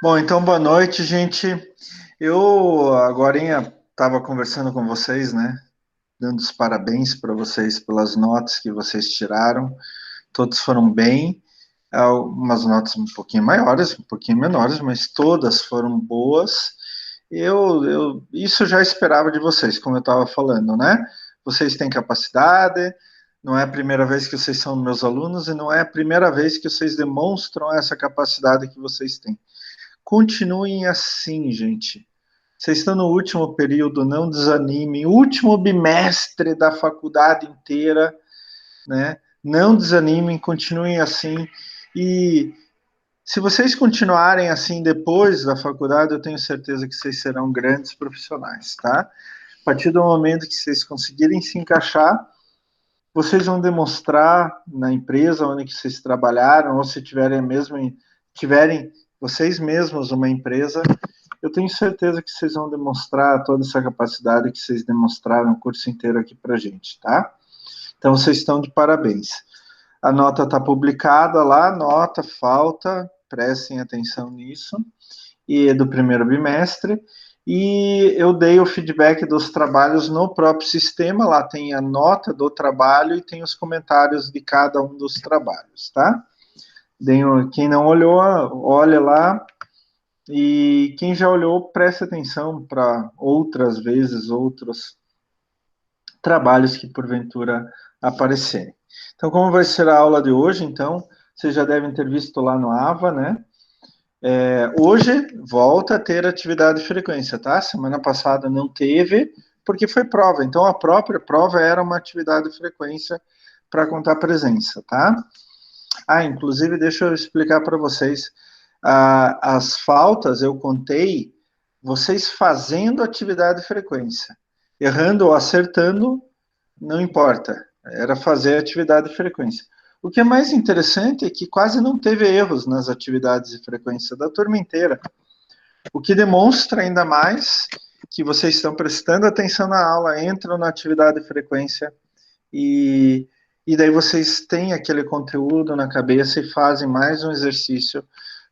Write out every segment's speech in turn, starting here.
Bom, então boa noite, gente. Eu agora estava conversando com vocês, né? Dando os parabéns para vocês pelas notas que vocês tiraram. Todos foram bem, algumas notas um pouquinho maiores, um pouquinho menores, mas todas foram boas. Isso eu já esperava de vocês, como eu estava falando, né? Vocês têm capacidade, não é a primeira vez que vocês são meus alunos e não é a primeira vez que vocês demonstram essa capacidade que vocês têm. Continuem assim, gente. Vocês estão no último período, não desanimem. Último bimestre da faculdade inteira, né? Não desanimem, continuem assim. E se vocês continuarem assim depois da faculdade, eu tenho certeza que vocês serão grandes profissionais, tá? A partir do momento que vocês conseguirem se encaixar, vocês vão demonstrar na empresa onde que vocês trabalharam, ou se tiverem mesmo tiverem vocês mesmos uma empresa, eu tenho certeza que vocês vão demonstrar toda essa capacidade que vocês demonstraram o curso inteiro aqui para gente, tá? Então vocês estão de parabéns. A nota está publicada lá, nota, falta, prestem atenção nisso, e do primeiro bimestre. E eu dei o feedback dos trabalhos no próprio sistema, lá tem a nota do trabalho e tem os comentários de cada um dos trabalhos, tá? Quem não olhou, olha lá, e quem já olhou, preste atenção para outras vezes, outros trabalhos que porventura aparecerem. Então, como vai ser a aula de hoje, então, vocês já devem ter visto lá no AVA, né? Hoje volta a ter atividade de frequência, tá? Semana passada não teve, porque foi prova. Então, a própria prova era uma atividade de frequência para contar presença, tá? Inclusive, deixa eu explicar para vocês. As faltas eu contei vocês fazendo atividade de frequência. Errando ou acertando, não importa. Era fazer atividade de frequência. O que é mais interessante é que quase não teve erros nas atividades de frequência da turma inteira, o que demonstra ainda mais que vocês estão prestando atenção na aula, entram na atividade de frequência e, e daí vocês têm aquele conteúdo na cabeça e fazem mais um exercício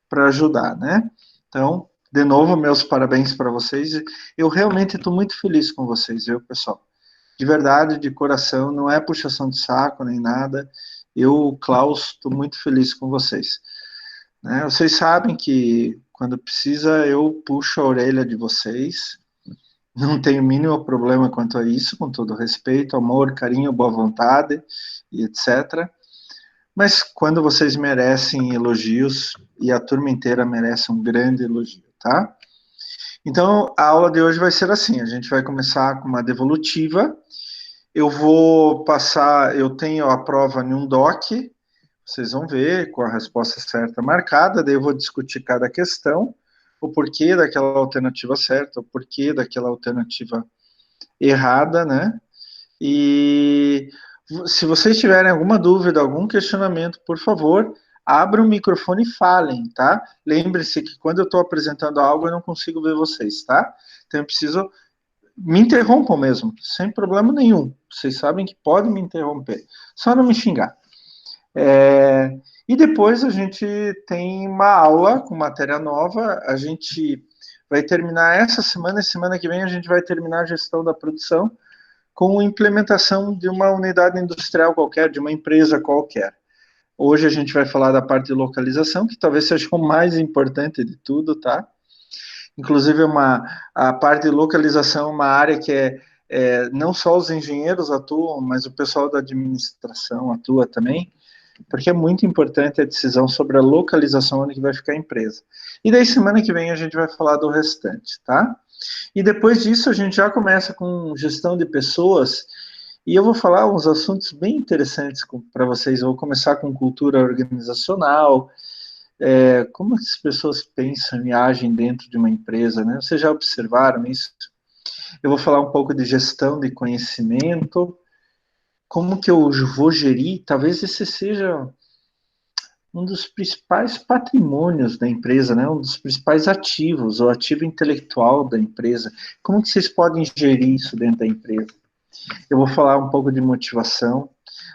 para ajudar, né? Então, de novo, meus parabéns para vocês. Eu realmente estou muito feliz com vocês, viu, pessoal? De verdade, de coração, não é puxação de saco nem nada. Eu, Klaus, estou muito feliz com vocês. Né? Vocês sabem que quando precisa eu puxo a orelha de vocês. Não tenho o mínimo problema quanto a isso, com todo respeito, amor, carinho, boa vontade e etc. Mas quando vocês merecem elogios, e a turma inteira merece um grande elogio, tá? Então, a aula de hoje vai ser assim: a gente vai começar com uma devolutiva. Eu vou passar, eu tenho a prova em um doc, vocês vão ver com a resposta certa marcada, daí eu vou discutir cada questão, o porquê daquela alternativa certa, o porquê daquela alternativa errada, né? E se vocês tiverem alguma dúvida, algum questionamento, por favor, abram o microfone e falem, tá? Lembre-se que quando eu estou apresentando algo, eu não consigo ver vocês, tá? Então eu preciso me interrompam mesmo, sem problema nenhum. Vocês sabem que podem me interromper, só não me xingar. E depois a gente tem uma aula com matéria nova. A gente vai terminar essa semana, e semana que vem a gente vai terminar a gestão da produção com implementação de uma unidade industrial qualquer, de uma empresa qualquer. Hoje a gente vai falar da parte de localização, que talvez seja o mais importante de tudo, tá? Inclusive, a parte de localização é uma área que não só os engenheiros atuam, mas o pessoal da administração atua também, porque é muito importante a decisão sobre a localização onde vai ficar a empresa. E daí, semana que vem, a gente vai falar do restante, tá? E depois disso, a gente já começa com gestão de pessoas, e eu vou falar uns assuntos bem interessantes para vocês. Eu vou começar com cultura organizacional, como as pessoas pensam e agem dentro de uma empresa, né? Vocês já observaram isso? Eu vou falar um pouco de gestão de conhecimento, como que eu vou gerir, talvez esse seja um dos principais patrimônios da empresa, né? Um dos principais ativos, o ativo intelectual da empresa. Como que vocês podem gerir isso dentro da empresa? Eu vou falar um pouco de motivação.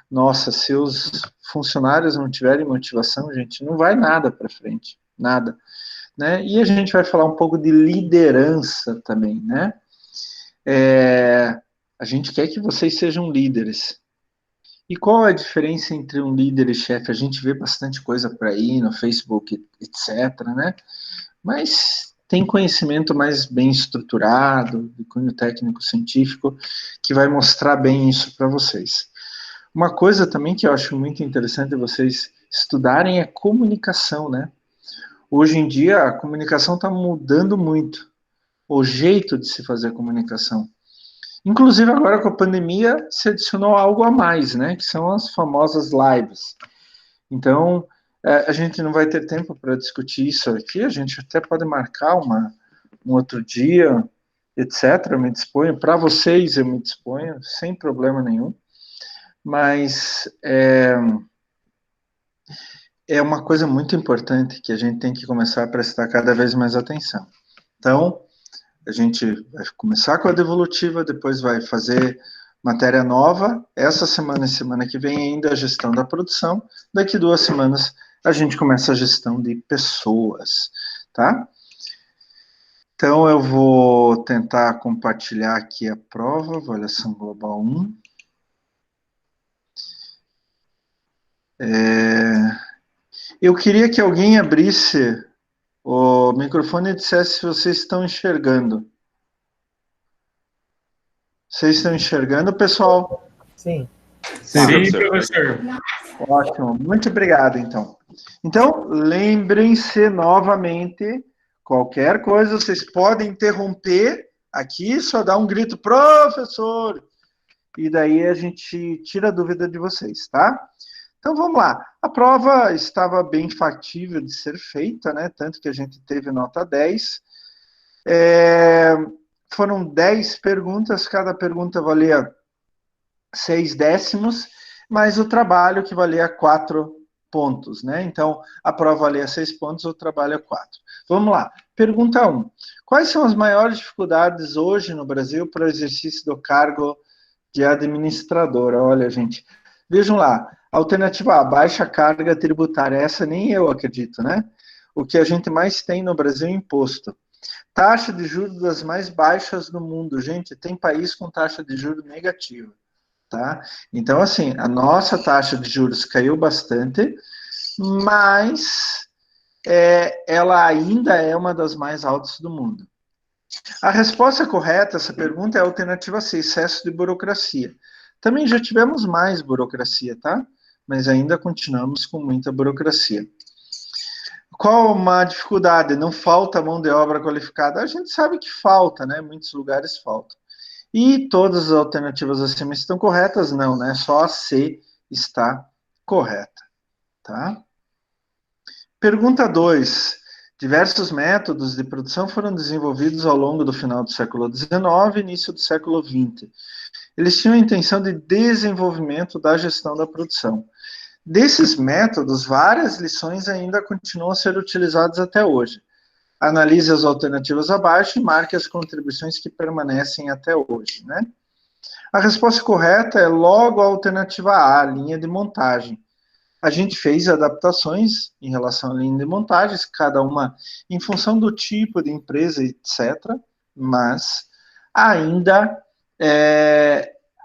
Nossa, se os funcionários não tiverem motivação, gente, não vai nada para frente, nada. né? E a gente vai falar um pouco de liderança também, né? A gente quer que vocês sejam líderes. E qual é a diferença entre um líder e chefe? A gente vê bastante coisa por aí no Facebook, etc., né? Mas tem conhecimento mais bem estruturado, de cunho técnico científico, que vai mostrar bem isso para vocês. Uma coisa também que eu acho muito interessante vocês estudarem é comunicação, né? Hoje em dia a comunicação está mudando muito, o jeito de se fazer a comunicação. Inclusive agora com a pandemia se adicionou algo a mais, né? Que são as famosas lives. Então a gente não vai ter tempo para discutir isso aqui. A gente até pode marcar um outro dia, etc. Eu me disponho para vocês, eu me disponho sem problema nenhum. Mas é uma coisa muito importante que a gente tem que começar a prestar cada vez mais atenção. Então, a gente vai começar com a devolutiva, depois vai fazer matéria nova, essa semana e semana que vem ainda a gestão da produção, daqui 2 semanas a gente começa a gestão de pessoas, tá? Então, eu vou tentar compartilhar aqui a prova, avaliação global 1. Eu queria que alguém abrisse o microfone e dissesse se vocês estão enxergando. Vocês estão enxergando, pessoal? Sim. Sim, professor. Ótimo, muito obrigado, então. Então, lembrem-se novamente, qualquer coisa, vocês podem interromper aqui, só dar um grito, professor, e daí a gente tira a dúvida de vocês, tá? Então, vamos lá. A prova estava bem factível de ser feita, né? Tanto que a gente teve nota 10. Foram 10 perguntas, cada pergunta valia 6 décimos, mais o trabalho que valia 4 pontos, né? Então, a prova valia 6 pontos, o trabalho é 4. Vamos lá. Pergunta 1. Quais são as maiores dificuldades hoje no Brasil para o exercício do cargo de administradora? Olha, gente, vejam lá. Alternativa A, baixa carga tributária. Essa nem eu acredito, né? O que a gente mais tem no Brasil é imposto. Taxa de juros das mais baixas do mundo. Gente, tem país com taxa de juros negativa. Tá? Então, assim, a nossa taxa de juros caiu bastante, mas ela ainda é uma das mais altas do mundo. A resposta correta a essa pergunta é a alternativa C, excesso de burocracia. Também já tivemos mais burocracia, tá? Mas ainda continuamos com muita burocracia. Qual uma dificuldade? Não falta mão de obra qualificada? A gente sabe que falta, né? Muitos lugares faltam. E todas as alternativas acima estão corretas? Não, né? Só a C está correta, tá? Pergunta 2. Diversos métodos de produção foram desenvolvidos ao longo do final do século XIX e início do século XX. Eles tinham a intenção de desenvolvimento da gestão da produção. Desses métodos, várias lições ainda continuam a ser utilizadas até hoje. Analise as alternativas abaixo e marque as contribuições que permanecem até hoje, né? A resposta correta é logo a alternativa A, linha de montagem. A gente fez adaptações em relação à linha de montagens, cada uma em função do tipo de empresa, etc. Mas ainda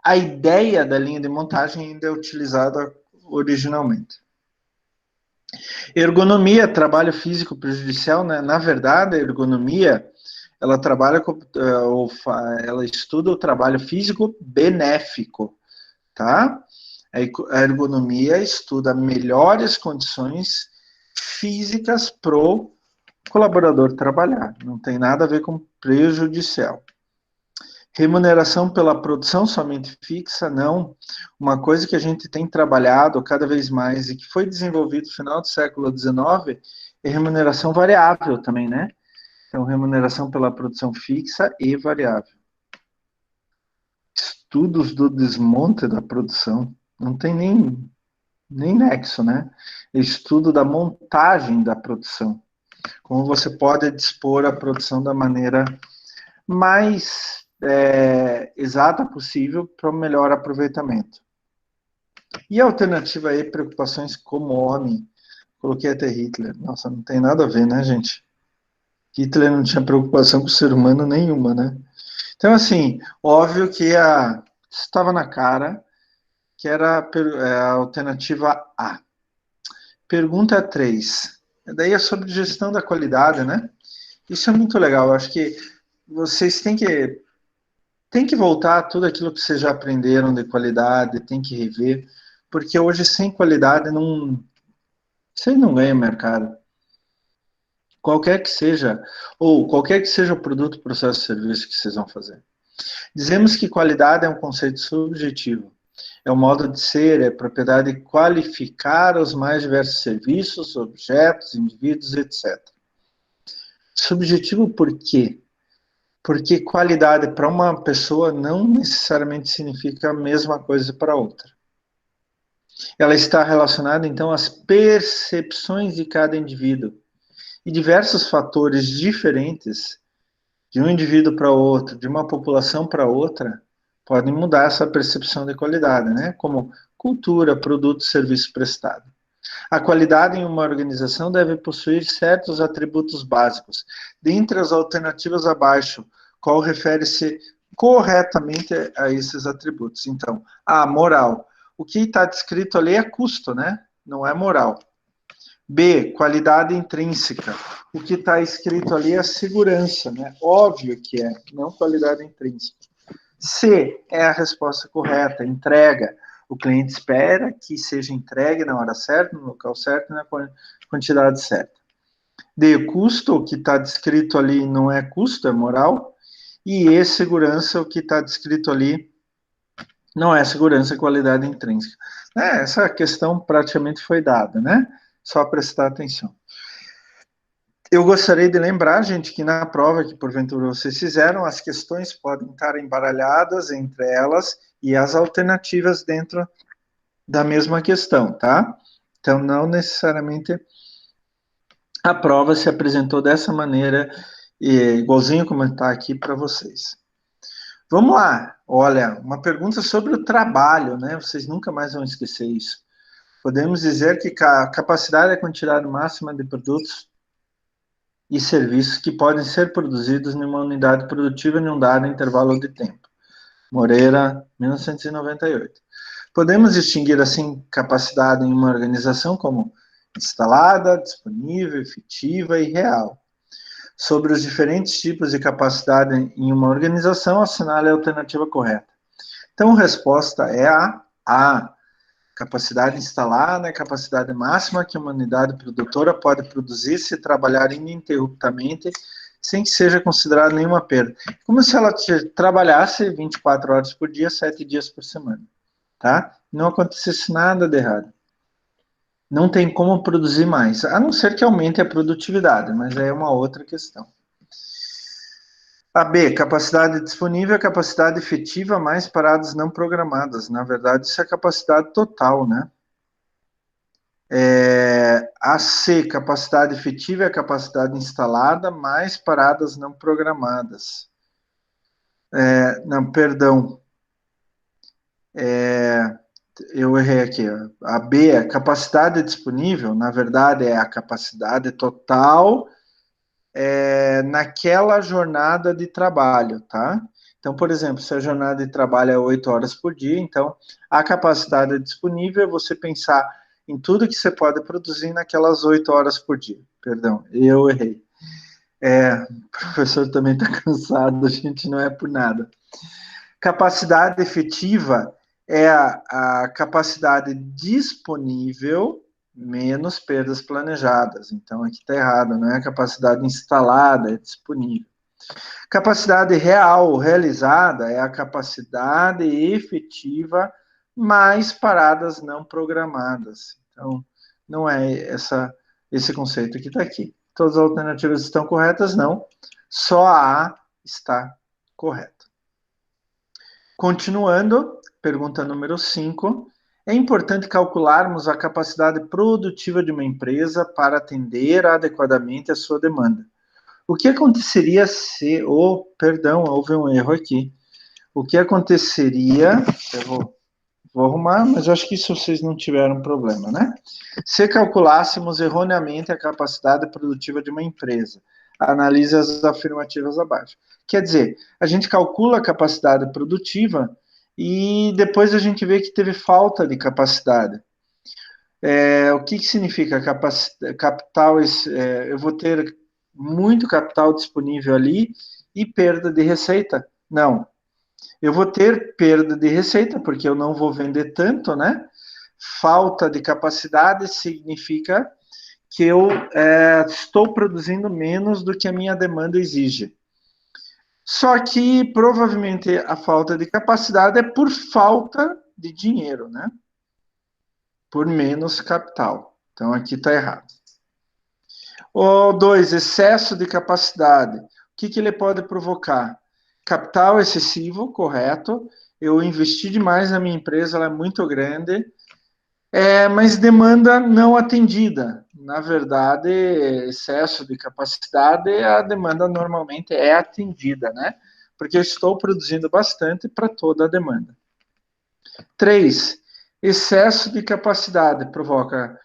a ideia da linha de montagem ainda é utilizada originalmente. Ergonomia, trabalho físico prejudicial, né? Na verdade, a ergonomia, ela trabalha com, ela estuda o trabalho físico benéfico, tá? A ergonomia estuda melhores condições físicas pro colaborador trabalhar. Não tem nada a ver com prejudicial. Remuneração pela produção somente fixa, não. Uma coisa que a gente tem trabalhado cada vez mais e que foi desenvolvido no final do século XIX é remuneração variável também, né? Então, remuneração pela produção fixa e variável. Estudos do desmonte da produção. Não tem nem nexo, né? Estudo da montagem da produção. Como você pode dispor a produção da maneira mais exata possível para o melhor aproveitamento. E a alternativa aí, preocupações como homem. Coloquei até Hitler. Nossa, não tem nada a ver, né, gente? Hitler não tinha preocupação com o ser humano nenhuma, né? Então, assim, óbvio que estava na cara que era a alternativa A. Pergunta 3. Daí é sobre gestão da qualidade, né? Isso é muito legal. Eu acho que vocês têm que voltar a tudo aquilo que vocês já aprenderam de qualidade, tem que rever, porque hoje sem qualidade vocês não ganham mercado. Qualquer que seja, ou qualquer que seja o produto, processo, serviço que vocês vão fazer. Dizemos que qualidade é um conceito subjetivo. É um modo de ser, é propriedade de qualificar os mais diversos serviços, objetos, indivíduos, etc. Subjetivo por quê? Porque qualidade para uma pessoa não necessariamente significa a mesma coisa para outra. Ela está relacionada, então, às percepções de cada indivíduo. E diversos fatores diferentes, de um indivíduo para outro, de uma população para outra, podem mudar essa percepção de qualidade, né? Como cultura, produto, serviço prestado. A qualidade em uma organização deve possuir certos atributos básicos. Dentre as alternativas abaixo, qual refere-se corretamente a esses atributos? Então, a moral. O que está descrito ali é custo, né? Não é moral. B, qualidade intrínseca. O que está escrito ali é segurança, né? Óbvio que é, não qualidade intrínseca. C é a resposta correta, entrega. O cliente espera que seja entregue na hora certa, no local certo e na quantidade certa. D, custo, o que está descrito ali não é custo, é moral. E E, segurança, o que está descrito ali não é segurança, é qualidade intrínseca. Essa questão praticamente foi dada, né? Só prestar atenção. Eu gostaria de lembrar, gente, que na prova que porventura vocês fizeram, as questões podem estar embaralhadas entre elas e as alternativas dentro da mesma questão, tá? Então, não necessariamente a prova se apresentou dessa maneira, igualzinho como está aqui para vocês. Vamos lá. Olha, uma pergunta sobre o trabalho, né? Vocês nunca mais vão esquecer isso. Podemos dizer que a capacidade é a quantidade máxima de produtos e serviços que podem ser produzidos em uma unidade produtiva em um dado intervalo de tempo. Moreira, 1998. Podemos distinguir, assim, capacidade em uma organização como instalada, disponível, efetiva e real. Sobre os diferentes tipos de capacidade em uma organização, assinale a alternativa correta. Então, a resposta é a capacidade instalada é a capacidade máxima que uma unidade produtora pode produzir se trabalhar ininterruptamente, sem que seja considerada nenhuma perda. Como se ela trabalhasse 24 horas por dia, 7 dias por semana, tá? Não acontecesse nada de errado. Não tem como produzir mais, a não ser que aumente a produtividade, mas é uma outra questão. A B, capacidade disponível, capacidade efetiva mais paradas não programadas. Na verdade, isso é capacidade total, né? A C, capacidade efetiva é a capacidade instalada mais paradas não programadas. Não, perdão. Eu errei aqui. A B, a capacidade disponível, na verdade, é a capacidade total naquela jornada de trabalho, tá? Então, por exemplo, se a jornada de trabalho é 8 horas por dia, então a capacidade disponível é você pensar em tudo que você pode produzir naquelas 8 horas por dia. Perdão, eu errei. O professor também está cansado, a gente não é por nada. Capacidade efetiva é a capacidade disponível menos perdas planejadas. Então, aqui está errado, não é a capacidade instalada, é disponível. Capacidade real, realizada, é a capacidade efetiva mais paradas não programadas. Então, não é esse conceito que está aqui. Todas as alternativas estão corretas? Não. Só a A está correta. Continuando, pergunta número 5. É importante calcularmos a capacidade produtiva de uma empresa para atender adequadamente a sua demanda. O que aconteceria se... perdão, houve um erro aqui. O que aconteceria... Eu vou arrumar, mas acho que isso vocês não tiveram problema, né? Se calculássemos erroneamente a capacidade produtiva de uma empresa, analise as afirmativas abaixo. Quer dizer, a gente calcula a capacidade produtiva e depois a gente vê que teve falta de capacidade. O que significa capital? Eu vou ter muito capital disponível ali e perda de receita? Não. Eu vou ter perda de receita porque eu não vou vender tanto, né? Falta de capacidade significa que eu estou produzindo menos do que a minha demanda exige. Só que provavelmente a falta de capacidade é por falta de dinheiro, né? Por menos capital. Então aqui está errado. O 2, excesso de capacidade. O que ele pode provocar? Capital excessivo, correto. Eu investi demais na minha empresa, ela é muito grande. Mas demanda não atendida. Na verdade, excesso de capacidade, a demanda normalmente é atendida, né? Porque eu estou produzindo bastante para toda a demanda. 3, excesso de capacidade provoca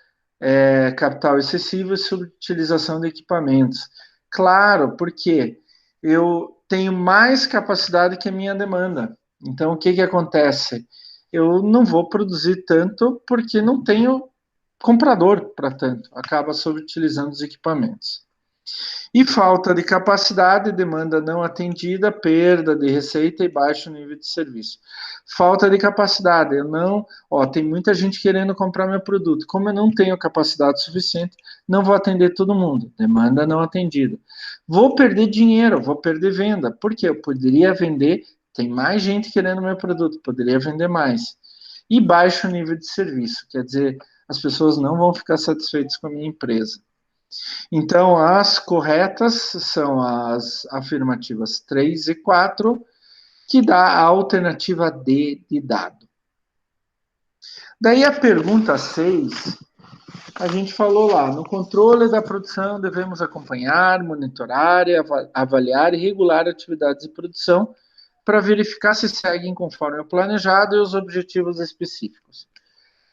capital excessivo e subutilização de equipamentos. Claro, porque eu tenho mais capacidade que a minha demanda. Então, o que acontece? Eu não vou produzir tanto porque não tenho comprador para tanto. Acaba subutilizando os equipamentos. E falta de capacidade, demanda não atendida, perda de receita e baixo nível de serviço. Falta de capacidade, tem muita gente querendo comprar meu produto. Como eu não tenho capacidade suficiente, não vou atender todo mundo. Demanda não atendida. Vou perder dinheiro, vou perder venda. Por quê? Eu poderia vender, tem mais gente querendo meu produto, poderia vender mais. E baixo nível de serviço, quer dizer, as pessoas não vão ficar satisfeitas com a minha empresa. Então, as corretas são as afirmativas 3 e 4, que dá a alternativa D de dado. Daí a pergunta 6, a gente falou lá, no controle da produção devemos acompanhar, monitorar, avaliar e regular atividades de produção para verificar se seguem conforme o planejado e os objetivos específicos.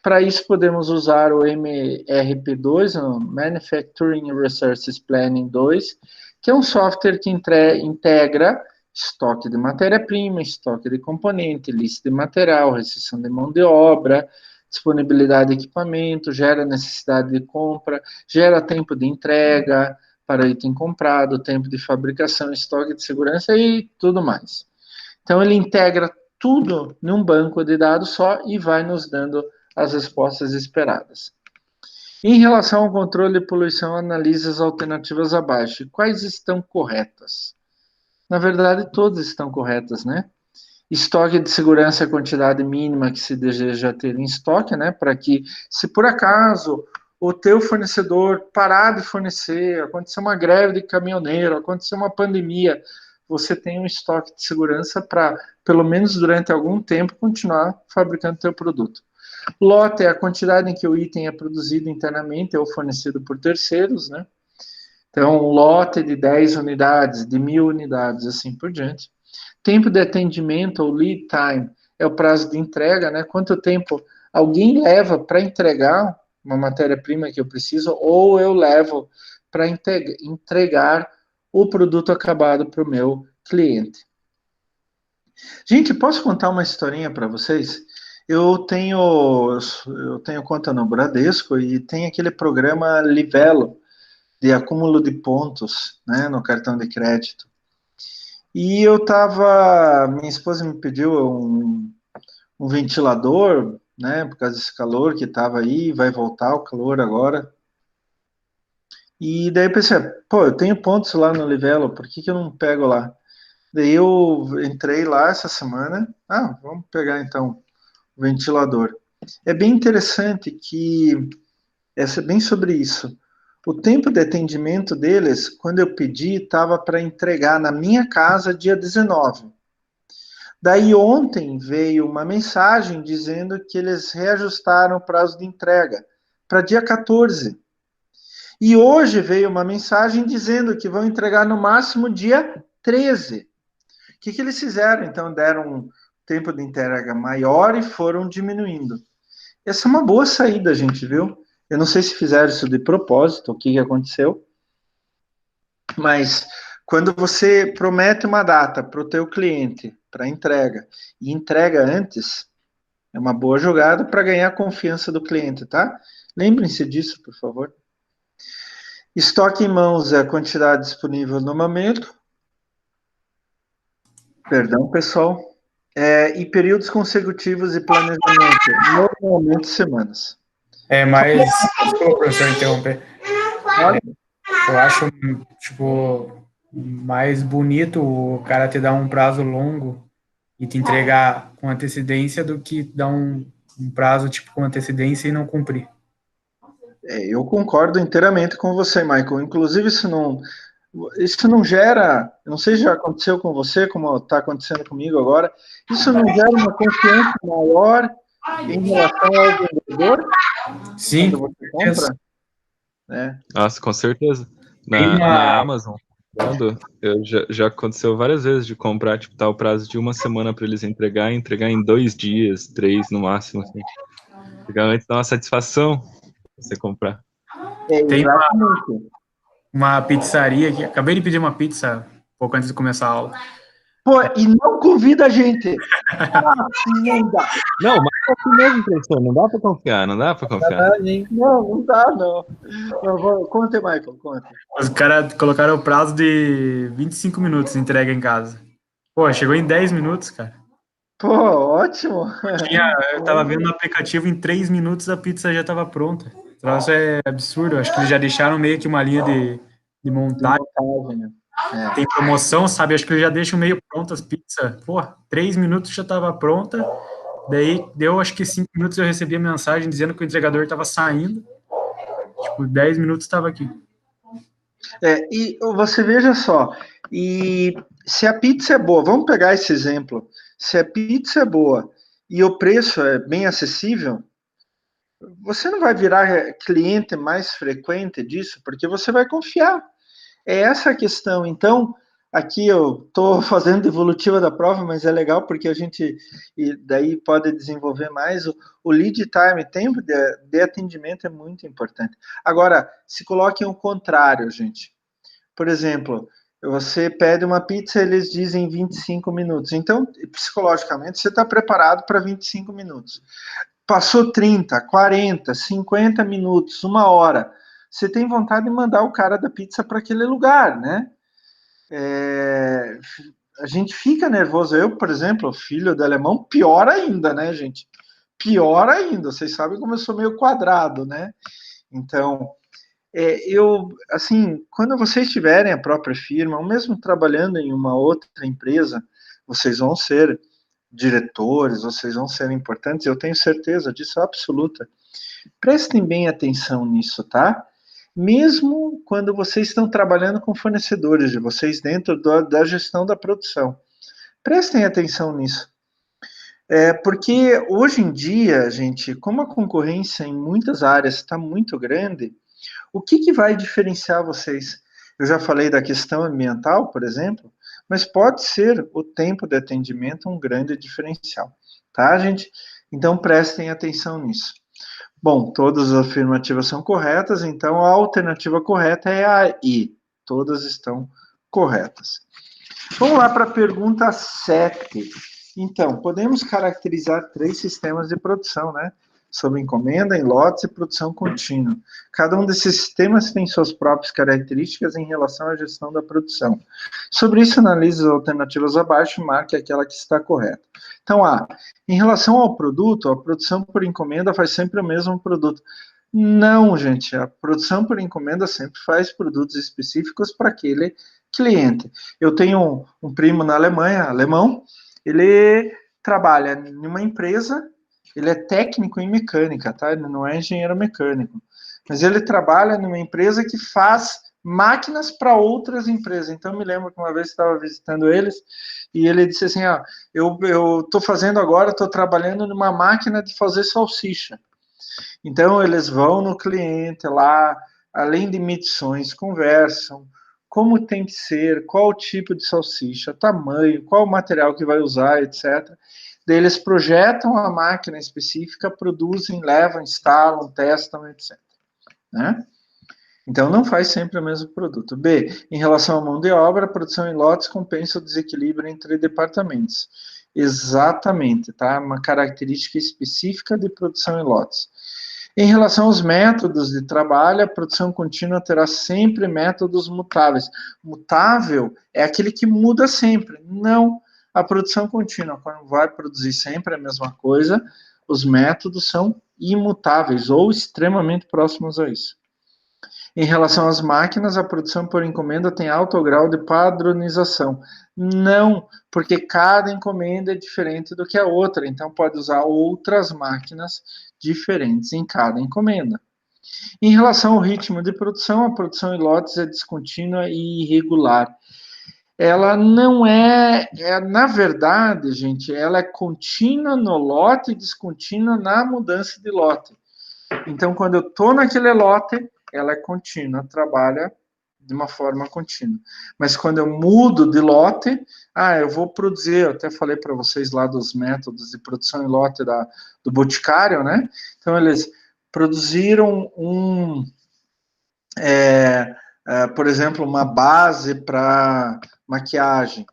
Para isso, podemos usar o MRP2, o Manufacturing Resources Planning 2, que é um software que integra estoque de matéria-prima, estoque de componente, lista de material, restrição de mão de obra, disponibilidade de equipamento, gera necessidade de compra, gera tempo de entrega para item comprado, tempo de fabricação, estoque de segurança e tudo mais. Então, ele integra tudo num banco de dados só e vai nos dando as respostas esperadas. Em relação ao controle de poluição, analise as alternativas abaixo. Quais estão corretas? Na verdade, todas estão corretas, né? Estoque de segurança é a quantidade mínima que se deseja ter em estoque, né? Para que, se por acaso o teu fornecedor parar de fornecer, acontecer uma greve de caminhoneiro, acontecer uma pandemia, você tem um estoque de segurança para, pelo menos durante algum tempo, continuar fabricando teu produto. Lote é a quantidade em que o item é produzido internamente ou fornecido por terceiros, né? Então, um lote de 10 unidades, de 1.000 unidades, assim por diante. Tempo de atendimento, ou lead time, é o prazo de entrega, né? Quanto tempo alguém leva para entregar uma matéria-prima que eu preciso, ou eu levo para entregar o produto acabado para o meu cliente. Gente, posso contar uma historinha para vocês? Eu tenho conta no Bradesco e tem aquele programa Livelo, de acúmulo de pontos, né, no cartão de crédito. E minha esposa me pediu um ventilador, né, por causa desse calor que estava aí, vai voltar o calor agora. E daí eu pensei, eu tenho pontos lá no Livelo, por que eu não pego lá? Daí eu entrei lá essa semana, vamos pegar então o ventilador. É bem interessante que, bem sobre isso, o tempo de atendimento deles, quando eu pedi, estava para entregar na minha casa dia 19. Daí ontem veio uma mensagem dizendo que eles reajustaram o prazo de entrega para dia 14. E hoje veio uma mensagem dizendo que vão entregar no máximo dia 13. O que eles fizeram? Então, deram um tempo de entrega maior e foram diminuindo. Essa é uma boa saída, gente, viu? Eu não sei se fizeram isso de propósito, o que aconteceu. Mas quando você promete uma data para o teu cliente, para entrega, e entrega antes, é uma boa jogada para ganhar a confiança do cliente, tá? Lembrem-se disso, por favor. Estoque em mãos é a quantidade disponível no momento. Perdão, pessoal. E períodos consecutivos e planejamento, normalmente semanas. Mas, desculpa, professor, interromper. Eu acho, tipo, mais bonito o cara te dar um prazo longo e te entregar com antecedência do que dar um prazo, tipo, com antecedência e não cumprir. Eu concordo inteiramente com você, Michael. Inclusive, isso não gera, eu não sei se já aconteceu com você, como está acontecendo comigo agora, isso não gera uma confiança maior em relação ao vendedor Sim, quando com você certeza. compra, né? Nossa, com certeza. Tem Na Amazon, já aconteceu várias vezes de comprar, tipo, tá o prazo de uma semana para eles entregar em 2 dias, 3 no máximo, assim. Realmente dá uma satisfação você comprar. tem Exatamente. uma pizzaria que acabei de pedir uma pizza pouco antes de começar a aula. Pô, e não convida a gente. Não dá. Não, mas é assim mesmo, professor, não dá para confiar, não dá para confiar. Não dá, não. Conta, Michael, conta. Os caras colocaram o prazo de 25 minutos de entrega em casa. Pô, chegou em 10 minutos, cara. Pô, ótimo. Eu tava vendo no aplicativo, em 3 minutos a pizza já tava pronta. O troço é absurdo. Acho que eles já deixaram meio que uma linha de De montagem. montagem, né? Tem promoção, sabe? Acho que eles já deixam meio prontas as pizzas. Pô, 3 minutos já tava pronta. Daí deu, acho que 5 minutos eu recebi a mensagem dizendo que o entregador tava saindo. Tipo, 10 minutos tava aqui. E você veja só, e se a pizza é boa, vamos pegar esse exemplo. Se a pizza é boa e o preço é bem acessível, você não vai virar cliente mais frequente disso, porque você vai confiar. É essa a questão. Então, aqui eu estou fazendo devolutiva da prova, mas é legal porque a gente daí pode desenvolver mais. O lead time, tempo de atendimento é muito importante. Agora, se coloque o contrário, gente. Por exemplo, você pede uma pizza, eles dizem 25 minutos. Então, psicologicamente, você está preparado para 25 minutos. Passou 30, 40, 50 minutos, uma hora. Você tem vontade de mandar o cara da pizza para aquele lugar, né? A gente fica nervoso. Eu, por exemplo, filho do alemão, pior ainda, né, gente? Pior ainda. Vocês sabem como eu sou meio quadrado, né? Então, assim, quando vocês tiverem a própria firma, ou mesmo trabalhando em uma outra empresa, vocês vão ser diretores, vocês vão ser importantes, eu tenho certeza disso absoluta. Prestem bem atenção nisso, tá? Mesmo quando vocês estão trabalhando com fornecedores de vocês dentro da gestão da produção. Prestem atenção nisso. Porque hoje em dia, gente, como a concorrência em muitas áreas está muito grande, o que vai diferenciar vocês? Eu já falei da questão ambiental, por exemplo, mas pode ser o tempo de atendimento um grande diferencial, tá, gente? Então prestem atenção nisso. Bom, todas as afirmativas são corretas, então a alternativa correta é a I. Todas estão corretas. Vamos lá para a pergunta 7. Então, podemos caracterizar 3 sistemas de produção, né? Sob encomenda, em lotes e produção contínua. Cada um desses sistemas tem suas próprias características em relação à gestão da produção. Sobre isso, analise as alternativas abaixo e marque aquela que está correta. Então, A. Em relação ao produto, a produção por encomenda faz sempre o mesmo produto. Não, gente, a produção por encomenda sempre faz produtos específicos para aquele cliente. Eu tenho um primo na Alemanha, alemão, ele trabalha em uma empresa, ele é técnico em mecânica, tá? Ele não é engenheiro mecânico, mas ele trabalha numa empresa que faz máquinas para outras empresas. Então, eu me lembro que uma vez estava visitando eles e ele disse assim: eu estou fazendo agora, estou trabalhando numa máquina de fazer salsicha. Então, eles vão no cliente lá, além de medições, conversam, como tem que ser, qual o tipo de salsicha, tamanho, qual o material que vai usar, etc. Daí eles projetam a máquina específica, produzem, levam, instalam, testam, etc. Né? Então, não faz sempre o mesmo produto. B, em relação à mão de obra, a produção em lotes compensa o desequilíbrio entre departamentos. Exatamente, tá? Uma característica específica de produção em lotes. Em relação aos métodos de trabalho, a produção contínua terá sempre métodos mutáveis. Mutável é aquele que muda sempre. Não, a produção contínua, quando vai produzir sempre a mesma coisa, os métodos são imutáveis ou extremamente próximos a isso. Em relação às máquinas, a produção por encomenda tem alto grau de padronização. Não, porque cada encomenda é diferente do que a outra, então pode usar outras máquinas diferentes em cada encomenda. Em relação ao ritmo de produção, a produção em lotes é descontínua e irregular. Ela não na verdade, gente, ela é contínua no lote e descontínua na mudança de lote. Então, quando eu estou naquele lote, ela é contínua, trabalha de uma forma contínua. Mas quando eu mudo de lote, eu vou produzir, eu até falei para vocês lá dos métodos de produção em lote do Boticário, né? Então, eles produziram por exemplo, uma base para maquiagem.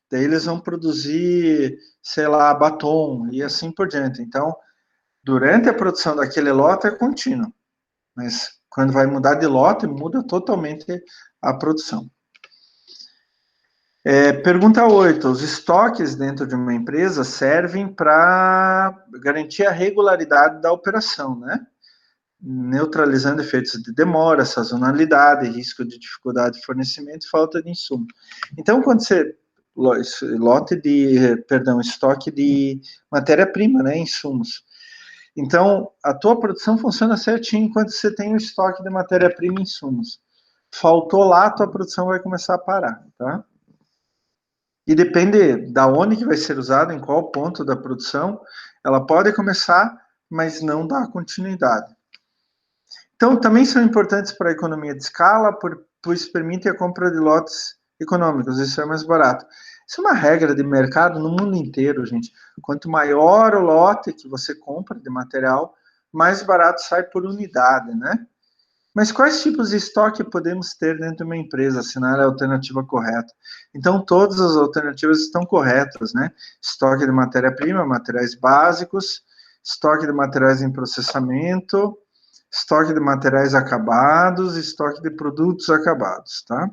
Daí eles vão produzir, sei lá, batom e assim por diante. Então, durante a produção daquele lote é contínuo, mas quando vai mudar de lote, muda totalmente a produção. Pergunta 8. Os estoques dentro de uma empresa servem para garantir a regularidade da operação, né? Neutralizando efeitos de demora, sazonalidade, risco de dificuldade de fornecimento e falta de insumo. Então, quando você estoque de matéria-prima, né, insumos. Então, a tua produção funciona certinho enquanto você tem o estoque de matéria-prima e insumos. Faltou lá, a tua produção vai começar a parar, tá? E depende da onde que vai ser usado, em qual ponto da produção, ela pode começar, mas não dá continuidade. Então, também são importantes para a economia de escala, pois permitem a compra de lotes econômicos, isso é mais barato. Isso é uma regra de mercado no mundo inteiro, gente. Quanto maior o lote que você compra de material, mais barato sai por unidade, né? Mas quais tipos de estoque podemos ter dentro de uma empresa, assinar a alternativa correta? Então, todas as alternativas estão corretas, né? Estoque de matéria-prima, materiais básicos, estoque de materiais em processamento, estoque de materiais acabados, estoque de produtos acabados, tá?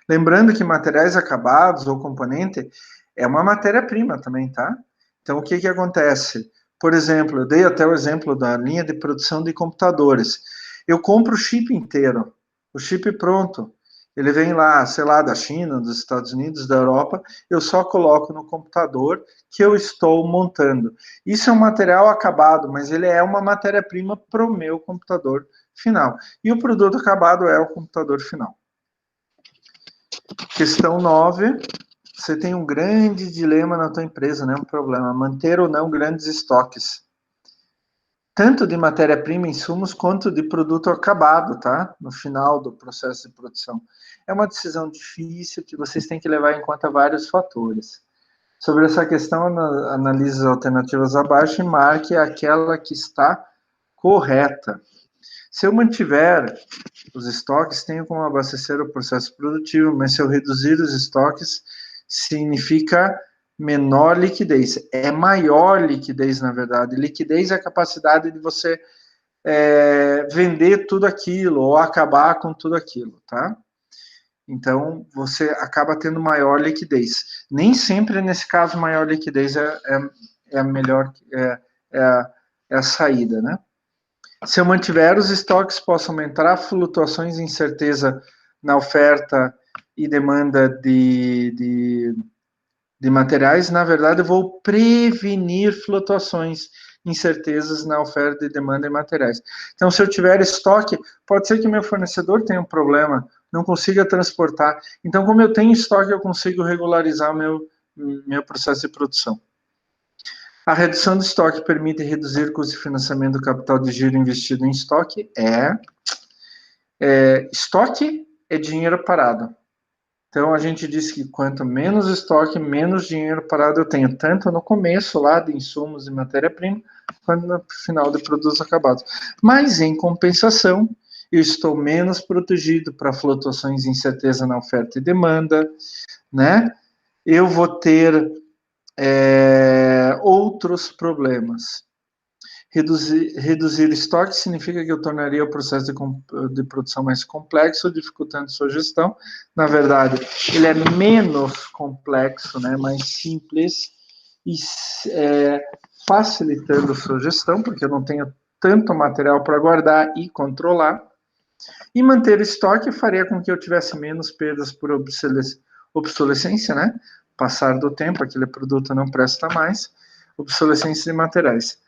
Lembrando que materiais acabados ou componente é uma matéria-prima também, tá? Então, o que que acontece? Por exemplo, eu dei até o exemplo da linha de produção de computadores. Eu compro o chip inteiro, o chip pronto. Ele vem lá, sei lá, da China, dos Estados Unidos, da Europa, eu só coloco no computador que eu estou montando. Isso é um material acabado, mas ele é uma matéria-prima para o meu computador final. E o produto acabado é o computador final. Questão 9. Você tem um grande dilema na tua empresa, né? Um problema. Manter ou não grandes estoques. Tanto de matéria-prima, insumos, quanto de produto acabado, tá? No final do processo de produção. É uma decisão difícil que vocês têm que levar em conta vários fatores. Sobre essa questão, analise as alternativas abaixo e marque aquela que está correta. Se eu mantiver os estoques, tenho como abastecer o processo produtivo, mas se eu reduzir os estoques, significa menor liquidez. É maior liquidez, na verdade. Liquidez é a capacidade de você vender tudo aquilo ou acabar com tudo aquilo, tá? Então, você acaba tendo maior liquidez. Nem sempre, nesse caso, maior liquidez é a melhor, é a saída, né? Se eu mantiver os estoques, posso aumentar flutuações e incerteza na oferta e demanda de materiais. Na verdade, eu vou prevenir flutuações, incertezas na oferta e demanda de materiais. Então, se eu tiver estoque, pode ser que meu fornecedor tenha um problema, não consiga transportar. Então, como eu tenho estoque, eu consigo regularizar o meu processo de produção. A redução do estoque permite reduzir o custo de financiamento do capital de giro investido em estoque. Estoque é dinheiro parado. Então, a gente diz que quanto menos estoque, menos dinheiro parado eu tenho, tanto no começo lá de insumos e matéria-prima, quanto no final de produtos acabados. Mas, em compensação, eu estou menos protegido para flutuações e incerteza na oferta e demanda, né? Eu vou ter outros problemas. Reduzir estoque significa que eu tornaria o processo de produção mais complexo, dificultando sua gestão. Na verdade, ele é menos complexo, né, mais simples e facilitando sua gestão, porque eu não tenho tanto material para guardar e controlar. E manter estoque faria com que eu tivesse menos perdas por obsolescência, né? Passar do tempo, aquele produto não presta mais. Obsolescência de materiais.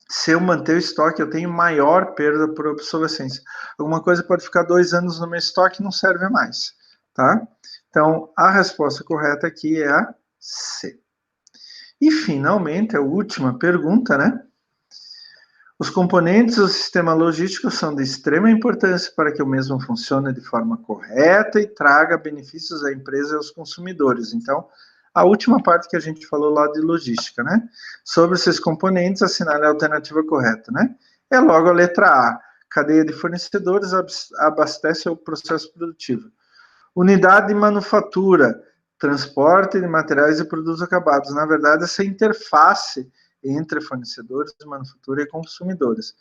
Se eu manter o estoque, eu tenho maior perda por obsolescência. Alguma coisa pode ficar 2 anos no meu estoque e não serve mais, tá? Então, a resposta correta aqui é a C. E, finalmente, a última pergunta, né? Os componentes do sistema logístico são de extrema importância para que o mesmo funcione de forma correta e traga benefícios à empresa e aos consumidores. Então, a última parte que a gente falou lá de logística, né? Sobre esses componentes, assinale a alternativa correta, né? É logo a letra A. Cadeia de fornecedores abastece o processo produtivo. Unidade de manufatura, transporte de materiais e produtos acabados. Na verdade, essa interface entre fornecedores de manufatura e consumidores.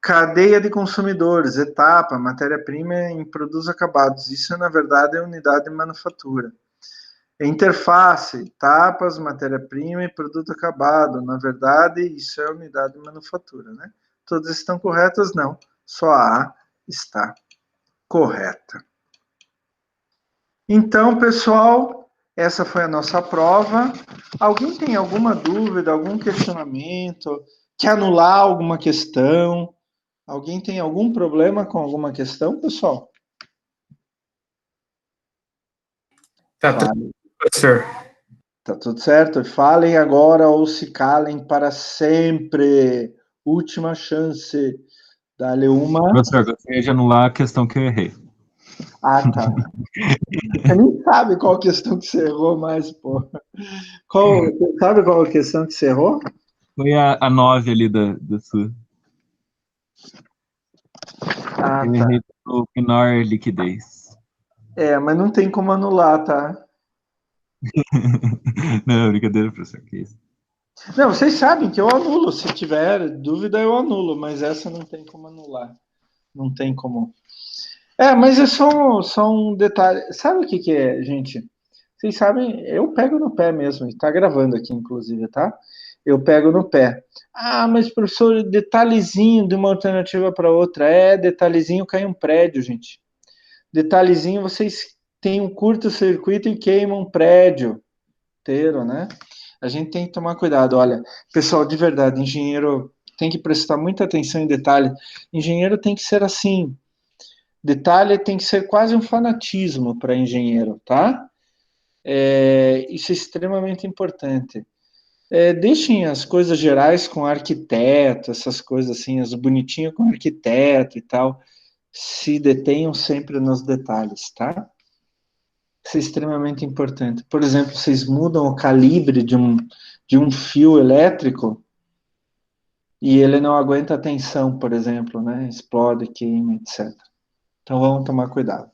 Cadeia de consumidores, etapa, matéria-prima em produtos acabados. Isso, na verdade, é unidade de manufatura. Interface, etapas, matéria-prima e produto acabado. Na verdade, isso é unidade de manufatura, né? Todas estão corretas? Não. Só a A está correta. Então, pessoal, essa foi a nossa prova. Alguém tem alguma dúvida, algum questionamento? Quer anular alguma questão? Alguém tem algum problema com alguma questão, pessoal? Tá tudo, professor. Tá tudo certo? Falem agora ou se calem para sempre. Última chance. Dá-lhe uma. Professor, gostaria de anular a questão que eu errei. Ah, tá. Você nem sabe qual questão que você errou mais, pô. Sabe qual a questão que você errou? Foi a 9 ali do Sul. Ah, Eu tá. errei pro menor liquidez. Mas não tem como anular, tá? Não, brincadeira, professor, que isso. Não, vocês sabem que eu anulo. Se tiver dúvida, eu anulo, mas essa não tem como anular. Não tem como. Mas é só um detalhe. Sabe o que é, gente? Vocês sabem, eu pego no pé mesmo. Está gravando aqui, inclusive, tá? Eu pego no pé. Ah, mas professor, detalhezinho de uma alternativa para outra. Detalhezinho cai um prédio, gente. Detalhezinho, vocês têm um curto-circuito e queimam um prédio inteiro, né? A gente tem que tomar cuidado. Olha, pessoal, de verdade, engenheiro tem que prestar muita atenção em detalhe. Engenheiro tem que ser assim. Detalhe tem que ser quase um fanatismo para engenheiro, tá? Isso é extremamente importante. Deixem as coisas gerais com arquiteto, essas coisas assim, as bonitinhas com arquiteto e tal. Se detenham sempre nos detalhes, tá? Isso é extremamente importante. Por exemplo, vocês mudam o calibre de um fio elétrico e ele não aguenta a tensão, por exemplo, né? Explode, queima, etc. Então vamos tomar cuidado.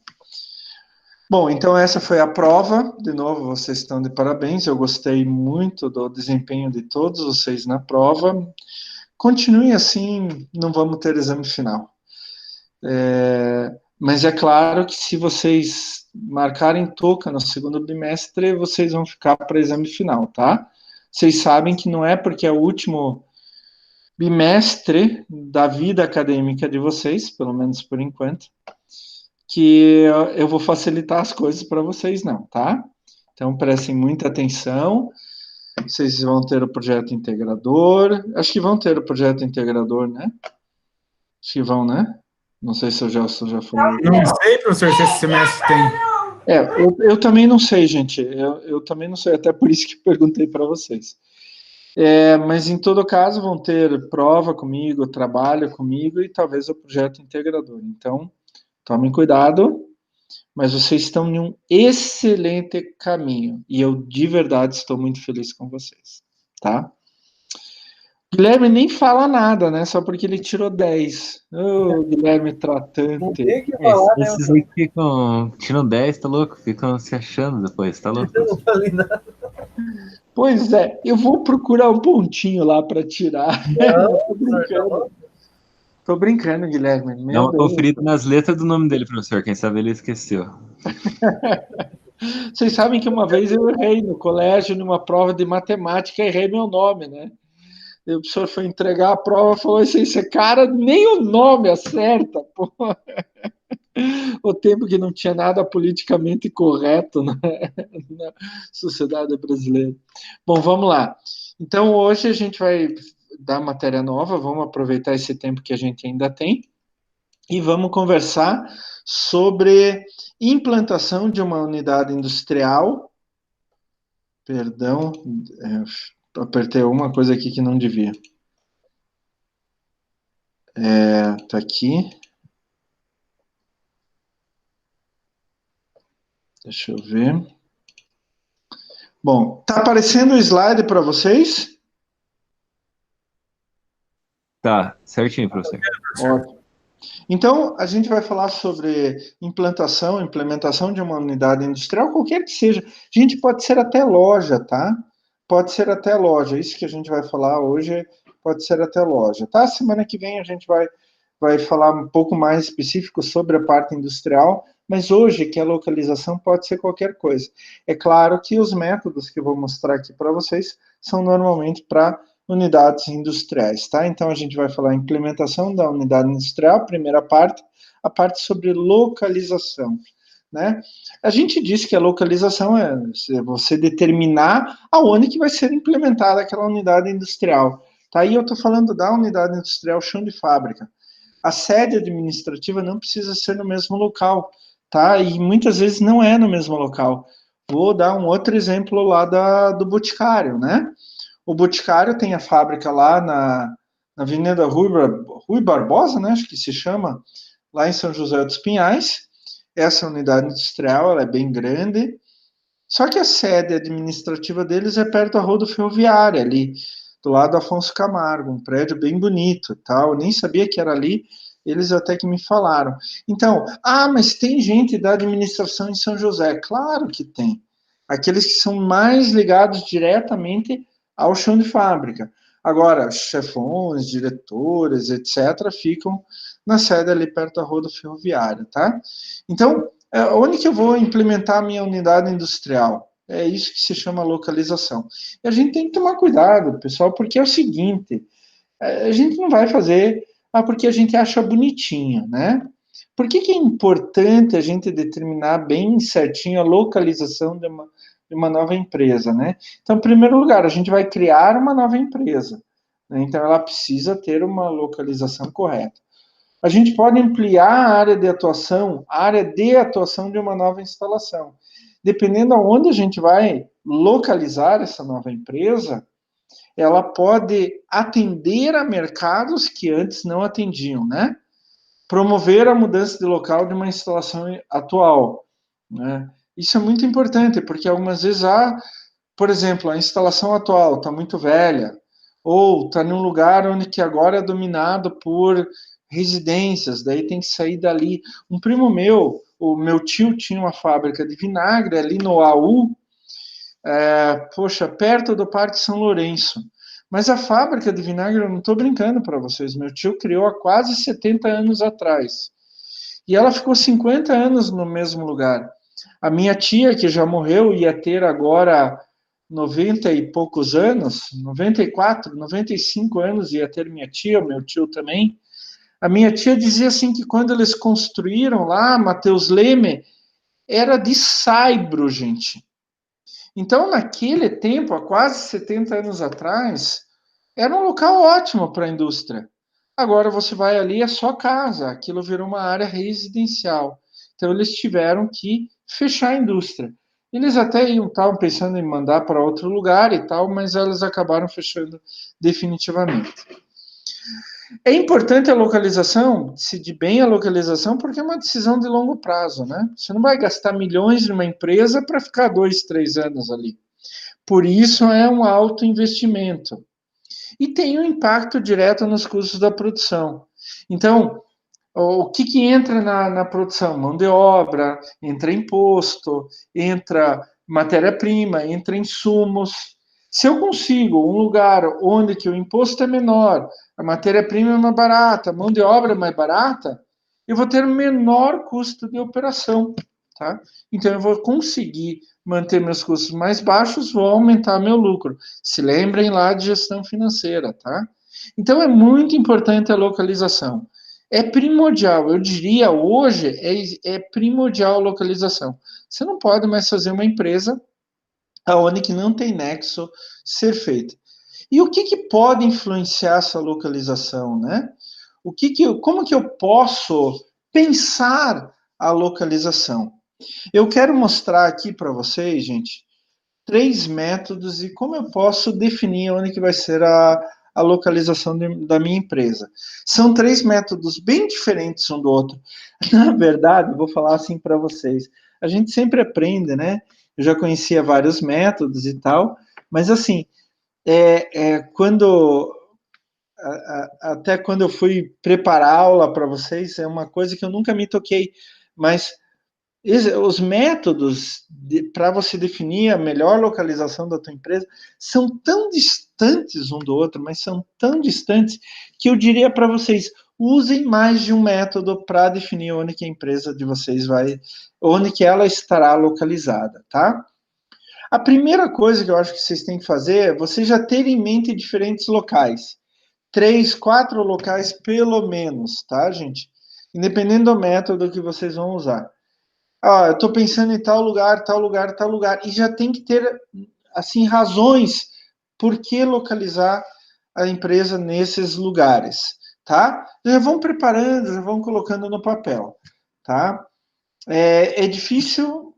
Bom, então essa foi a prova. De novo, vocês estão de parabéns. Eu gostei muito do desempenho de todos vocês na prova. Continuem assim, não vamos ter exame final. Mas é claro que se vocês marcarem touca no segundo bimestre, vocês vão ficar para exame final, tá? Vocês sabem que não é porque é o último bimestre da vida acadêmica de vocês, pelo menos por enquanto, que eu vou facilitar as coisas para vocês, não, tá? Então prestem muita atenção. Vocês vão ter o projeto integrador. Acho que vão ter o projeto integrador, né? Acho que vão, né? Não sei se o Gelson já falou. Não sei, professor, se esse semestre tem. Eu também não sei, gente. Eu também não sei, até por isso que perguntei para vocês. Mas em todo caso vão ter prova comigo, trabalho comigo e talvez o projeto integrador. Então, tomem cuidado, mas vocês estão em um excelente caminho e eu de verdade estou muito feliz com vocês, tá? Guilherme nem fala nada, né? Só porque ele tirou 10. Ô, Guilherme Não tratante. tem o que falar, né? Esses aí que ficam tirando 10, tá louco? Ficam se achando depois, tá louco? Eu não falei nada. Pois é, eu vou procurar um pontinho lá para tirar. Não, Tô brincando. Tô brincando, Guilherme. Dá Meu uma Deus. conferida nas letras do nome dele, professor. Quem sabe ele esqueceu. Vocês sabem que uma vez eu errei no colégio, numa prova de matemática, errei meu nome, né? E o professor foi entregar a prova e falou assim: esse cara nem o nome acerta, pô. O tempo que não tinha nada politicamente correto, né? Na sociedade brasileira. Bom, vamos lá. Então, hoje a gente vai dar matéria nova, vamos aproveitar esse tempo que a gente ainda tem e vamos conversar sobre implantação de uma unidade industrial. Perdão, apertei alguma coisa aqui que não devia. Tá aqui. Deixa eu ver. Bom, tá aparecendo o slide para vocês? Tá, certinho, professor. Ótimo. Então, a gente vai falar sobre implementação de uma unidade industrial, qualquer que seja. A gente pode ser até loja, tá? Pode ser até loja. Isso que a gente vai falar hoje pode ser até loja, tá? Semana que vem a gente vai falar um pouco mais específico sobre a parte industrial, mas hoje que a localização pode ser qualquer coisa. É claro que os métodos que eu vou mostrar aqui para vocês são normalmente para unidades industriais, tá? Então a gente vai falar implementação da unidade industrial, primeira parte, a parte sobre localização, né? A gente diz que a localização é você determinar aonde que vai ser implementada aquela unidade industrial, tá? Aí eu estou falando da unidade industrial chão de fábrica. A sede administrativa não precisa ser no mesmo local, tá? E muitas vezes não é no mesmo local. Vou dar um outro exemplo lá do Boticário, né? O Boticário tem a fábrica lá na Avenida Rui Barbosa, né? Acho que se chama, lá em São José dos Pinhais. Essa unidade industrial, ela é bem grande. Só que a sede administrativa deles é perto da Rodo Ferroviária, ali, do lado do Afonso Camargo, um prédio bem bonito, tal. Eu nem sabia que era ali, eles até que me falaram. Então, mas tem gente da administração em São José. Claro que tem. Aqueles que são mais ligados diretamente ao chão de fábrica. Agora, chefões, diretores, etc., ficam na sede ali perto da Rodo Ferroviária, tá? Então, onde que eu vou implementar a minha unidade industrial? É isso que se chama localização. E a gente tem que tomar cuidado, pessoal, porque é o seguinte, a gente não vai fazer porque a gente acha bonitinho, né? Por que é importante a gente determinar bem certinho a localização de uma nova empresa, né? Então, em primeiro lugar, a gente vai criar uma nova empresa, né? Então ela precisa ter uma localização correta. A gente pode ampliar a área de atuação de uma nova instalação. Dependendo aonde a gente vai localizar essa nova empresa, ela pode atender a mercados que antes não atendiam, né? Promover a mudança de local de uma instalação atual, né? Isso é muito importante, porque algumas vezes por exemplo, a instalação atual está muito velha, ou está num lugar onde que agora é dominado por residências, daí tem que sair dali. Um primo meu, o meu tio tinha uma fábrica de vinagre ali no AU, perto do Parque São Lourenço. Mas a fábrica de vinagre, eu não estou brincando para vocês, meu tio criou há quase 70 anos atrás. E ela ficou 50 anos no mesmo lugar. A minha tia, que já morreu, ia ter agora 90 e poucos anos, 94, 95 anos ia ter minha tia, meu tio também. A minha tia dizia assim que quando eles construíram lá, Mateus Leme, era de saibro, gente. Então, naquele tempo, há quase 70 anos atrás, era um local ótimo para a indústria. Agora você vai ali, é só casa, aquilo virou uma área residencial. Então, eles tiveram que fechar a indústria. Eles até estavam pensando em mandar para outro lugar e tal, mas eles acabaram fechando definitivamente. É importante a localização, decidir bem a localização, porque é uma decisão de longo prazo, né? Você não vai gastar milhões numa empresa para ficar 2, 3 anos ali. Por isso é um alto investimento. e tem um impacto direto nos custos da produção. Então, o que entra na produção? Mão de obra, entra imposto, entra matéria-prima, entra insumos. Se eu consigo um lugar onde que o imposto é menor, a matéria-prima é mais barata, a mão de obra é mais barata, eu vou ter um menor custo de operação, tá? Então, eu vou conseguir manter meus custos mais baixos, vou aumentar meu lucro. Se lembrem lá de gestão financeira, tá? Então, é muito importante a localização. É primordial, eu diria hoje, é primordial a localização. Você não pode mais fazer uma empresa aonde que não tem nexo ser feita. E o que pode influenciar essa localização, né? Como que eu posso pensar a localização? Eu quero mostrar aqui para vocês, gente, 3 métodos e como eu posso definir onde que vai ser a localização da minha empresa. São 3 métodos bem diferentes um do outro. Na verdade, vou falar assim para vocês, a gente sempre aprende, né? Eu já conhecia vários métodos e tal, mas assim, até quando eu fui preparar a aula para vocês, é uma coisa que eu nunca me toquei, mas os métodos para você definir a melhor localização da tua empresa são tão distantes um do outro, mas são tão distantes que eu diria para vocês, usem mais de um método para definir onde que a empresa de vocês vai, onde que ela estará localizada, tá? A primeira coisa que eu acho que vocês têm que fazer é você já ter em mente diferentes locais. 3, 4 locais pelo menos, tá, gente? Independente do método que vocês vão usar. Eu estou pensando em tal lugar, tal lugar, tal lugar. E já tem que ter, assim, razões por que localizar a empresa nesses lugares, tá? Já vão preparando, já vão colocando no papel, tá? É difícil,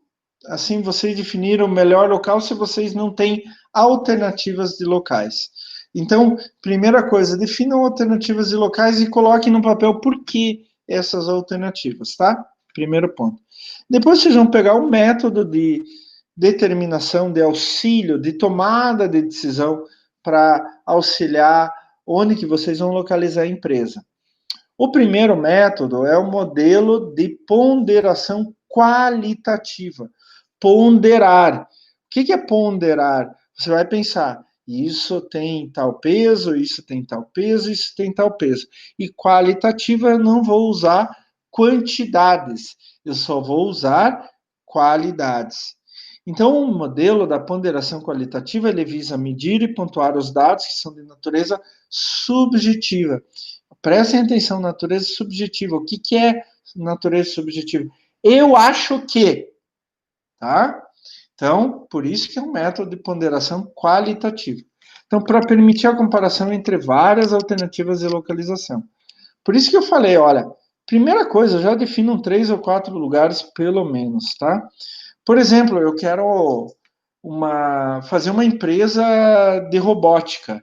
assim, vocês definir o melhor local se vocês não têm alternativas de locais. Então, primeira coisa, definam alternativas de locais e coloquem no papel por que essas alternativas, tá? Primeiro ponto. Depois vocês vão pegar um método de determinação, de auxílio, de tomada de decisão para auxiliar onde que vocês vão localizar a empresa. O primeiro método é o modelo de ponderação qualitativa. Ponderar. O que é ponderar? Você vai pensar, isso tem tal peso, isso tem tal peso, isso tem tal peso. E qualitativa eu não vou usar quantidades, eu só vou usar qualidades. Então, o modelo da ponderação qualitativa, ele visa medir e pontuar os dados que são de natureza subjetiva. Prestem atenção, natureza subjetiva. O que é natureza subjetiva? Eu acho que, tá? Então, por isso que é um método de ponderação qualitativa. Então, para permitir a comparação entre várias alternativas de localização. Por isso que eu falei, olha, primeira coisa, já definam 3 ou 4 lugares pelo menos, tá? Por exemplo, eu quero fazer uma empresa de robótica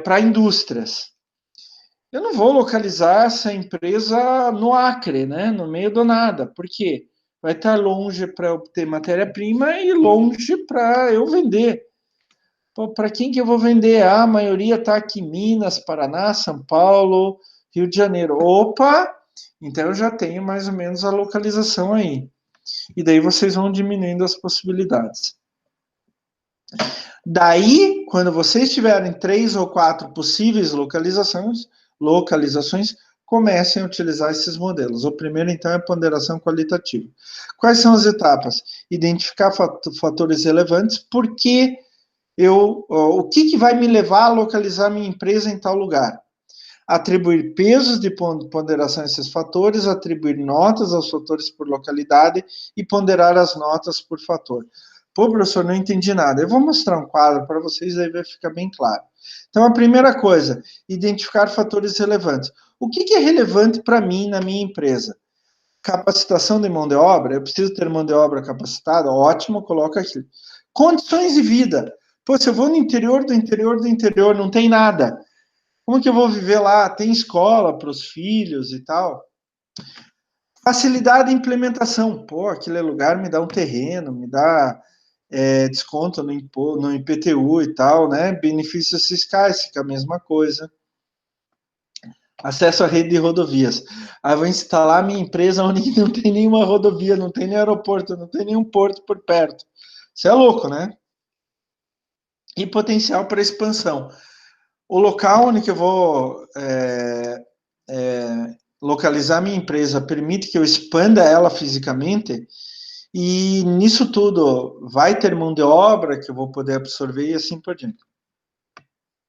para indústrias. Eu não vou localizar essa empresa no Acre, né? No meio do nada. Por quê? Vai estar longe para eu ter matéria-prima e longe para eu vender. Para quem que eu vou vender? A maioria está aqui em Minas, Paraná, São Paulo, Rio de Janeiro. Opa! Então eu já tenho mais ou menos a localização aí. E daí vocês vão diminuindo as possibilidades. Daí, quando vocês tiverem 3 ou 4 possíveis localizações, comecem a utilizar esses modelos. O primeiro, então, é a ponderação qualitativa. Quais são as etapas? Identificar fatores relevantes, porque o que vai me levar a localizar minha empresa em tal lugar? Atribuir pesos de ponderação a esses fatores, atribuir notas aos fatores por localidade e ponderar as notas por fator. Pô, professor, não entendi nada. Eu vou mostrar um quadro para vocês, aí vai ficar bem claro. Então, a primeira coisa, identificar fatores relevantes. O que é relevante para mim na minha empresa? Capacitação de mão de obra, eu preciso ter mão de obra capacitada, ótimo, coloca aqui. Condições de vida. Pô, se eu vou no interior do interior do interior, não tem nada. Como que eu vou viver lá? Tem escola para os filhos e tal. Facilidade de implementação. Pô, aquele lugar me dá um terreno, me dá desconto no IPTU e tal, né? Benefícios fiscais, fica a mesma coisa. Acesso à rede de rodovias. Aí eu vou instalar minha empresa onde não tem nenhuma rodovia, não tem nem aeroporto, não tem nenhum porto por perto. Isso é louco, né? E potencial para expansão. O local onde que eu vou localizar minha empresa permite que eu expanda ela fisicamente, e nisso tudo vai ter mão de obra que eu vou poder absorver e assim por diante.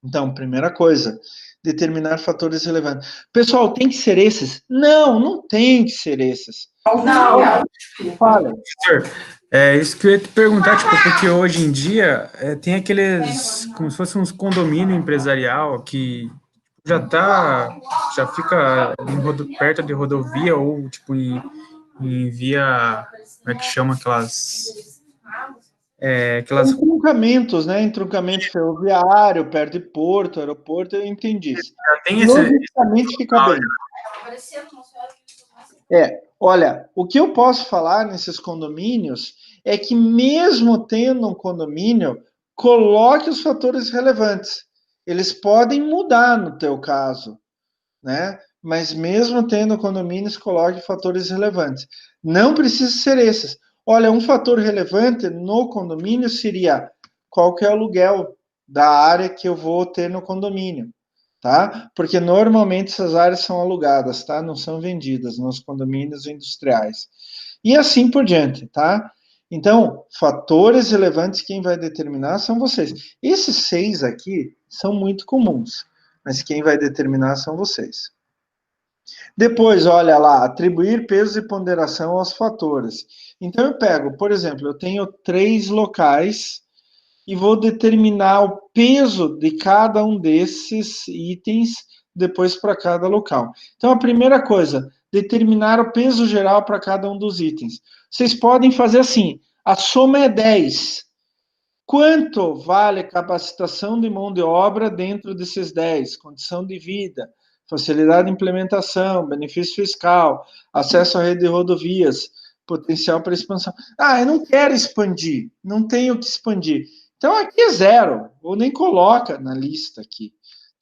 Então, primeira coisa, determinar fatores relevantes. Pessoal, tem que ser esses? Não, não tem que ser esses. Não. Fala. Isso que eu ia te perguntar, tipo, porque hoje em dia tem aqueles, como se fosse uns condomínio empresarial que já fica perto de rodovia ou, tipo, em via, como é que chama aquelas... Entroncamentos, né? Entroncamento ferroviário, perto de porto, aeroporto, eu entendi. Já tem Logicamente fica bem. Olha, o que eu posso falar nesses condomínios é que mesmo tendo um condomínio, coloque os fatores relevantes. Eles podem mudar no teu caso, né? Mas mesmo tendo condomínios, coloque fatores relevantes. Não precisa ser esses. Olha, um fator relevante no condomínio seria qual que é o aluguel da área que eu vou ter no condomínio, tá? Porque normalmente essas áreas são alugadas, tá? Não são vendidas nos condomínios industriais. E assim por diante, tá? Então, fatores relevantes, quem vai determinar são vocês. Esses 6 aqui são muito comuns, mas quem vai determinar são vocês. Depois, olha lá, atribuir peso e ponderação aos fatores. Então, eu pego, por exemplo, eu tenho 3 locais e vou determinar o peso de cada um desses itens depois para cada local. Então, a primeira coisa, determinar o peso geral para cada um dos itens. Vocês podem fazer assim, a soma é 10. Quanto vale a capacitação de mão de obra dentro desses 10? Condição de vida, facilidade de implementação, benefício fiscal, acesso à rede de rodovias, potencial para expansão. Ah, eu não quero expandir, não tenho que expandir. Então aqui é 0, ou nem coloca na lista aqui,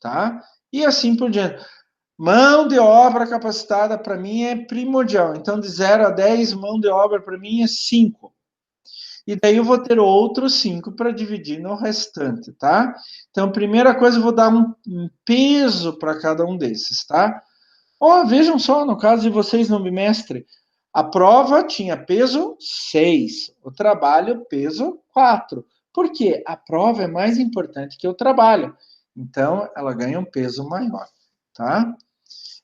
tá? E assim por diante. Mão de obra capacitada para mim é primordial. Então de 0 a 10, mão de obra para mim é 5. E daí eu vou ter outros 5 para dividir no restante, tá? Então, primeira coisa, eu vou dar um peso para cada um desses, tá? Vejam só, no caso de vocês no bimestre, a prova tinha peso 6, o trabalho peso 4. Por quê? A prova é mais importante que o trabalho. Então, ela ganha um peso maior, tá?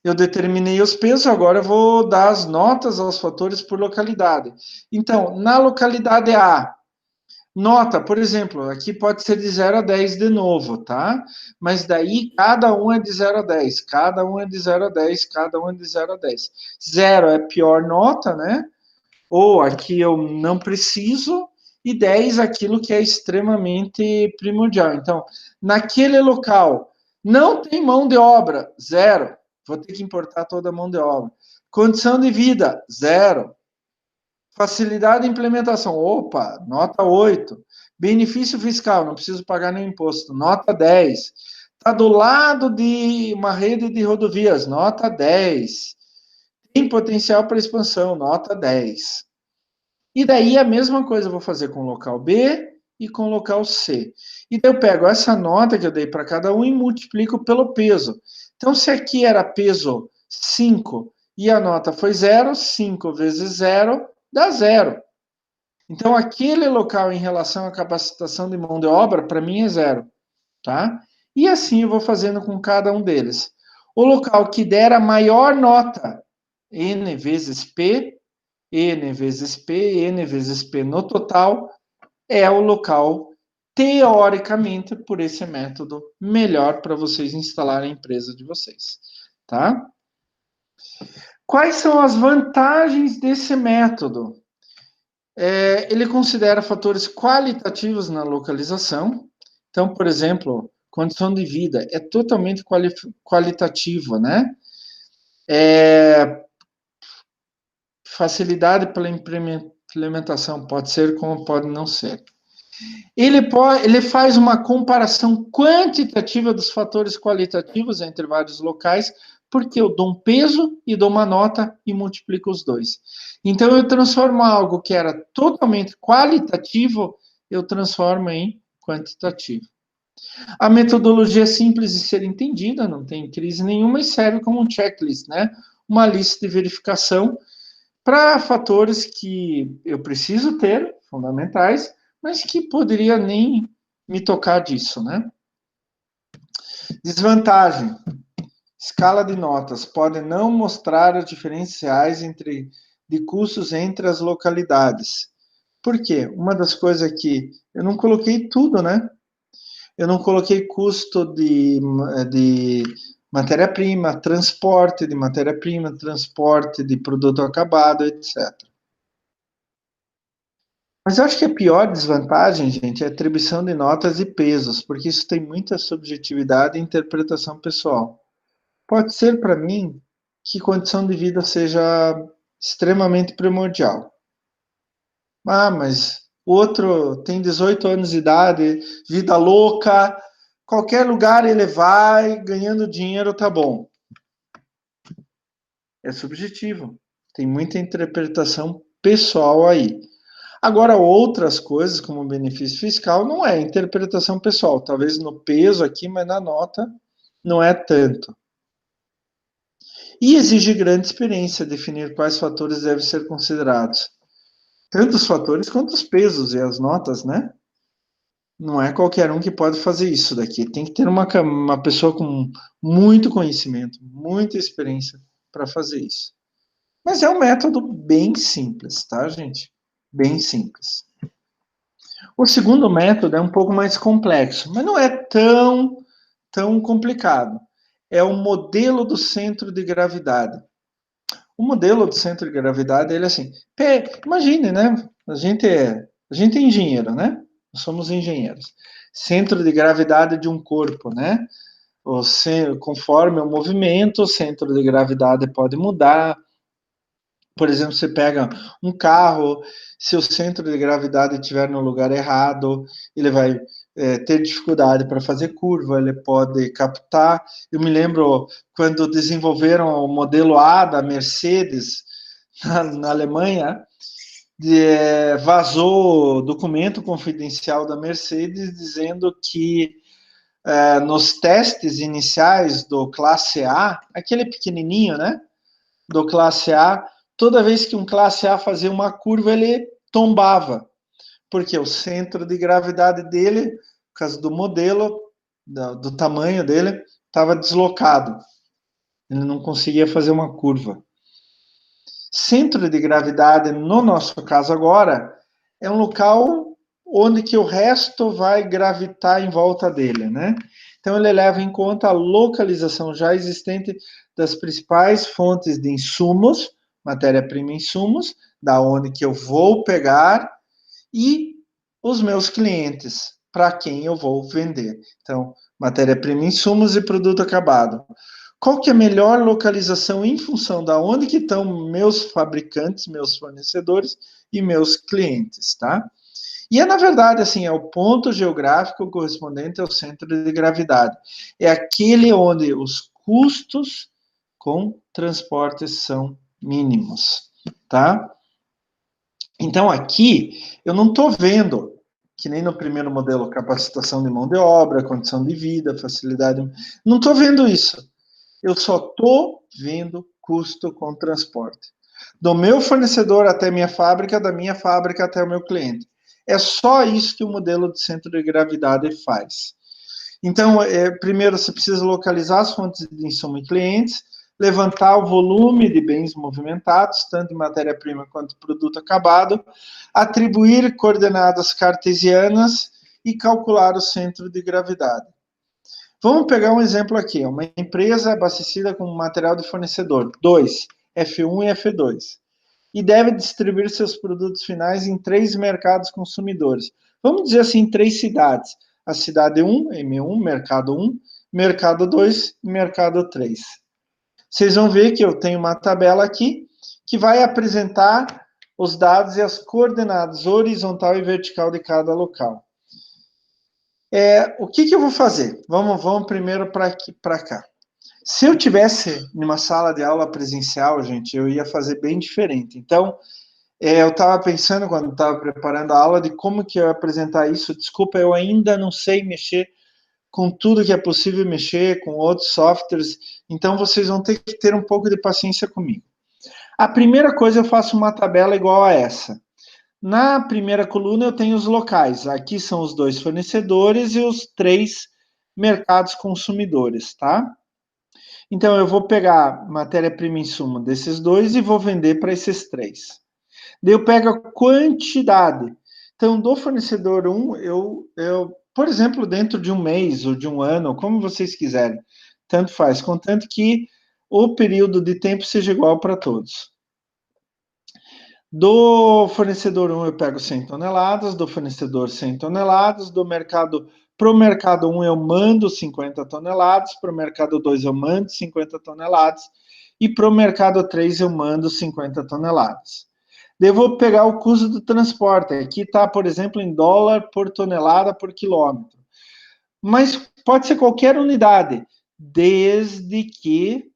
Eu determinei os pesos, agora eu vou dar as notas aos fatores por localidade. Então, na localidade A, nota, por exemplo, aqui pode ser de 0 a 10 de novo, tá? Mas daí cada um é de 0 a 10, cada um é de 0 a 10, cada um é de 0 a 10. 0 é pior nota, né? Ou aqui eu não preciso, e 10 aquilo que é extremamente primordial. Então, naquele local, não tem mão de obra, 0. Vou ter que importar toda a mão de obra. Condição de vida, 0. Facilidade de implementação, opa, nota 8. Benefício fiscal, não preciso pagar nenhum imposto, nota 10. Está do lado de uma rede de rodovias, nota 10. Tem potencial para expansão, nota 10. E daí a mesma coisa eu vou fazer com o local B e com o local C. E daí eu pego essa nota que eu dei para cada um e multiplico pelo peso. Então, se aqui era peso 5 e a nota foi 0, 5 vezes 0 dá 0. Então, aquele local em relação à capacitação de mão de obra, para mim é 0. Tá? E assim eu vou fazendo com cada um deles. O local que der a maior nota, N vezes P, N vezes P, N vezes P no total, é o local, teoricamente, por esse método, melhor para vocês instalarem a empresa de vocês. Tá? Quais são as vantagens desse método? Ele considera fatores qualitativos na localização. Então, por exemplo, condição de vida é totalmente qualitativa, né? Facilidade pela implementação pode ser como pode não ser. Ele faz uma comparação quantitativa dos fatores qualitativos entre vários locais, porque eu dou um peso e dou uma nota e multiplico os dois. Então, eu transformo algo que era totalmente qualitativo, eu transformo em quantitativo. A metodologia é simples de ser entendida, não tem crise nenhuma e serve como um checklist, né? Uma lista de verificação para fatores que eu preciso ter, fundamentais, mas que poderia nem me tocar disso, né? Desvantagem. Escala de notas pode não mostrar as diferenciais de custos entre as localidades. Por quê? Uma das coisas é que eu não coloquei tudo, né? Eu não coloquei custo de matéria-prima, transporte de matéria-prima, transporte de produto acabado, etc. Mas eu acho que a pior desvantagem, gente, é a atribuição de notas e pesos, porque isso tem muita subjetividade e interpretação pessoal. Pode ser para mim que condição de vida seja extremamente primordial. Ah, mas o outro tem 18 anos de idade, vida louca, qualquer lugar ele vai, ganhando dinheiro tá bom. É subjetivo. Tem muita interpretação pessoal aí. Agora, outras coisas, como benefício fiscal, não é interpretação pessoal. Talvez no peso aqui, mas na nota não é tanto. E exige grande experiência definir quais fatores devem ser considerados. Tanto os fatores quanto os pesos e as notas, né? Não é qualquer um que pode fazer isso daqui. Tem que ter uma pessoa com muito conhecimento, muita experiência para fazer isso. Mas é um método bem simples, tá, gente? Bem simples. O segundo método é um pouco mais complexo, mas não é tão complicado. É o modelo do centro de gravidade. O modelo do centro de gravidade, ele é assim, imagine, né? A gente é engenheiro, né? Nós somos engenheiros. Centro de gravidade de um corpo, né? Conforme o movimento, o centro de gravidade pode mudar. Por exemplo, você pega um carro, se o centro de gravidade estiver no lugar errado, ele vai ter dificuldade para fazer curva, ele pode captar. Eu me lembro quando desenvolveram o modelo A da Mercedes na Alemanha, vazou documento confidencial da Mercedes dizendo que nos testes iniciais do classe A, aquele pequenininho, né, do classe A, toda vez que um classe A fazia uma curva, ele tombava, porque o centro de gravidade dele, por causa do modelo, do tamanho dele, estava deslocado. Ele não conseguia fazer uma curva. Centro de gravidade, no nosso caso agora, é um local onde que o resto vai gravitar em volta dele, né? Então ele leva em conta a localização já existente das principais fontes de insumos, matéria-prima e insumos, da onde que eu vou pegar, e os meus clientes, para quem eu vou vender. Então, matéria-prima, insumos e produto acabado. Qual que é a melhor localização em função da onde que estão meus fabricantes, meus fornecedores e meus clientes, tá? E é, na verdade, assim, é o ponto geográfico correspondente ao centro de gravidade. É aquele onde os custos com transportes são mínimos, tá? Então, aqui, eu não estou vendo, que nem no primeiro modelo, capacitação de mão de obra, condição de vida, facilidade. Não estou vendo isso. Eu só estou vendo custo com transporte. Do meu fornecedor até minha fábrica, da minha fábrica até o meu cliente. É só isso que o modelo de centro de gravidade faz. Então, primeiro você precisa localizar as fontes de insumo e clientes, levantar o volume de bens movimentados, tanto de matéria-prima quanto de produto acabado, atribuir coordenadas cartesianas e calcular o centro de gravidade. Vamos pegar um exemplo aqui, uma empresa abastecida com material de fornecedor, 2, F1 e F2, e deve distribuir seus produtos finais em 3 mercados consumidores. Vamos dizer assim, 3 cidades. A cidade 1, M1, mercado 1, mercado 2 e mercado 3. Vocês vão ver que eu tenho uma tabela aqui que vai apresentar os dados e as coordenadas horizontal e vertical de cada local. O que eu vou fazer? Vamos primeiro para cá. Se eu tivesse numa sala de aula presencial, gente, eu ia fazer bem diferente. Então, eu estava pensando, quando estava preparando a aula, de como que eu ia apresentar isso. Desculpa, eu ainda não sei mexer com tudo que é possível mexer, com outros softwares, então vocês vão ter que ter um pouco de paciência comigo. A primeira coisa, eu faço uma tabela igual a essa. Na primeira coluna, eu tenho os locais. Aqui são os 2 fornecedores e os 3 mercados consumidores, tá? Então, eu vou pegar matéria-prima insumo desses 2 e vou vender para esses 3. Daí eu pego a quantidade. Então, do fornecedor 1, por exemplo, dentro de um mês ou de um ano, como vocês quiserem, tanto faz, contanto que o período de tempo seja igual para todos. Do fornecedor 1 eu pego 100 toneladas, do fornecedor 100 toneladas, para o mercado 1 eu mando 50 toneladas, para o mercado 2 eu mando 50 toneladas, e para o mercado 3 eu mando 50 toneladas. Daí eu vou pegar o custo do transporte, aqui está, por exemplo, em dólar por tonelada por quilômetro. Mas pode ser qualquer unidade, desde que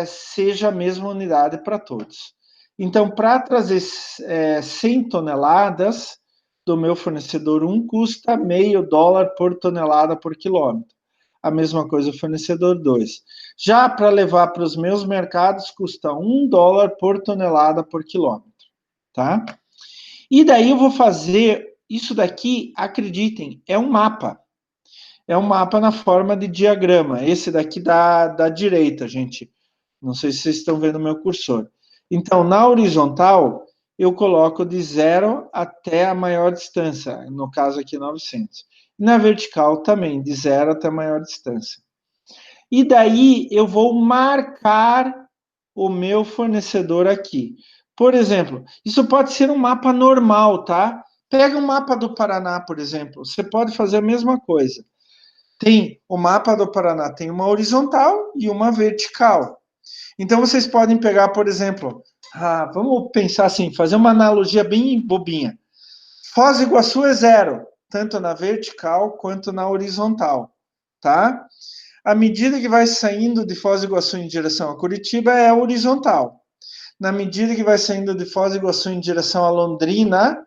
seja a mesma unidade para todos. Então, para trazer 100 toneladas do meu fornecedor 1, custa $0,5 por tonelada por quilômetro. A mesma coisa o fornecedor 2. Já para levar para os meus mercados, custa $1 por tonelada por quilômetro. Tá? E daí eu vou fazer, isso daqui, acreditem, é um mapa. É um mapa na forma de diagrama. Esse daqui da direita, gente. Não sei se vocês estão vendo o meu cursor. Então, na horizontal, eu coloco de 0 até a maior distância, no caso aqui 900. Na vertical também, de 0 até a maior distância. E daí eu vou marcar o meu fornecedor aqui. Por exemplo, isso pode ser um mapa normal, tá? Pega um mapa do Paraná, por exemplo. Você pode fazer a mesma coisa. Tem o mapa do Paraná, tem uma horizontal e uma vertical. Então, vocês podem pegar, por exemplo, vamos pensar assim, fazer uma analogia bem bobinha. Foz do Iguaçu é 0, tanto na vertical quanto na horizontal, tá? À medida que vai saindo de Foz do Iguaçu em direção a Curitiba, é horizontal. Na medida que vai saindo de Foz do Iguaçu em direção a Londrina,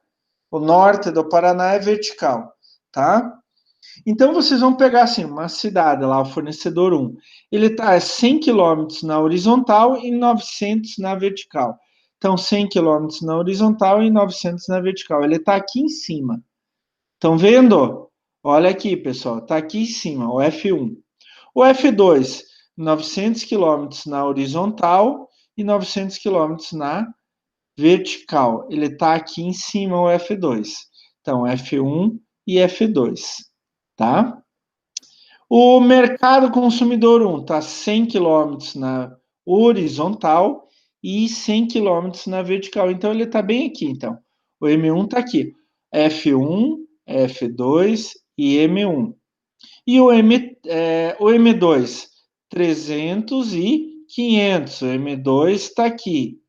o norte do Paraná, é vertical, tá? Então, vocês vão pegar, assim, uma cidade lá, o fornecedor 1. Ele está a 100 quilômetros na horizontal e 900 na vertical. Então, 100 quilômetros na horizontal e 900 na vertical. Ele está aqui em cima. Estão vendo? Olha aqui, pessoal. Está aqui em cima, o F1. O F2, 900 quilômetros na horizontal e 900 quilômetros na vertical. Ele está aqui em cima, o F2. Então, F1 e F2. Tá? O mercado consumidor 1 está 100 quilômetros na horizontal e 100 quilômetros na vertical. Então, ele está bem aqui. Então, o M1 está aqui. F1, F2 e M1. E o M2, 300 e 500. O M2 está aqui.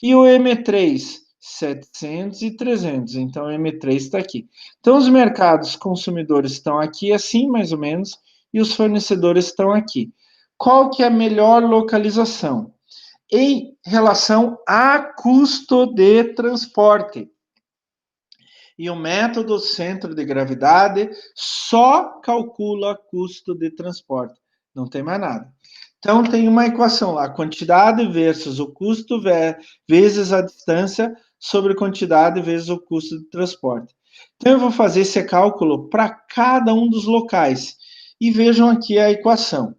E o M3, 700 e 300. Então, o M3 está aqui. Então, os mercados consumidores estão aqui, assim, mais ou menos, e os fornecedores estão aqui. Qual que é a melhor localização? Em relação a custo de transporte. E o método centro de gravidade só calcula custo de transporte. Não tem mais nada. Então, tem uma equação lá, quantidade versus o custo vezes a distância sobre quantidade vezes o custo de transporte. Então, eu vou fazer esse cálculo para cada um dos locais. E vejam aqui a equação.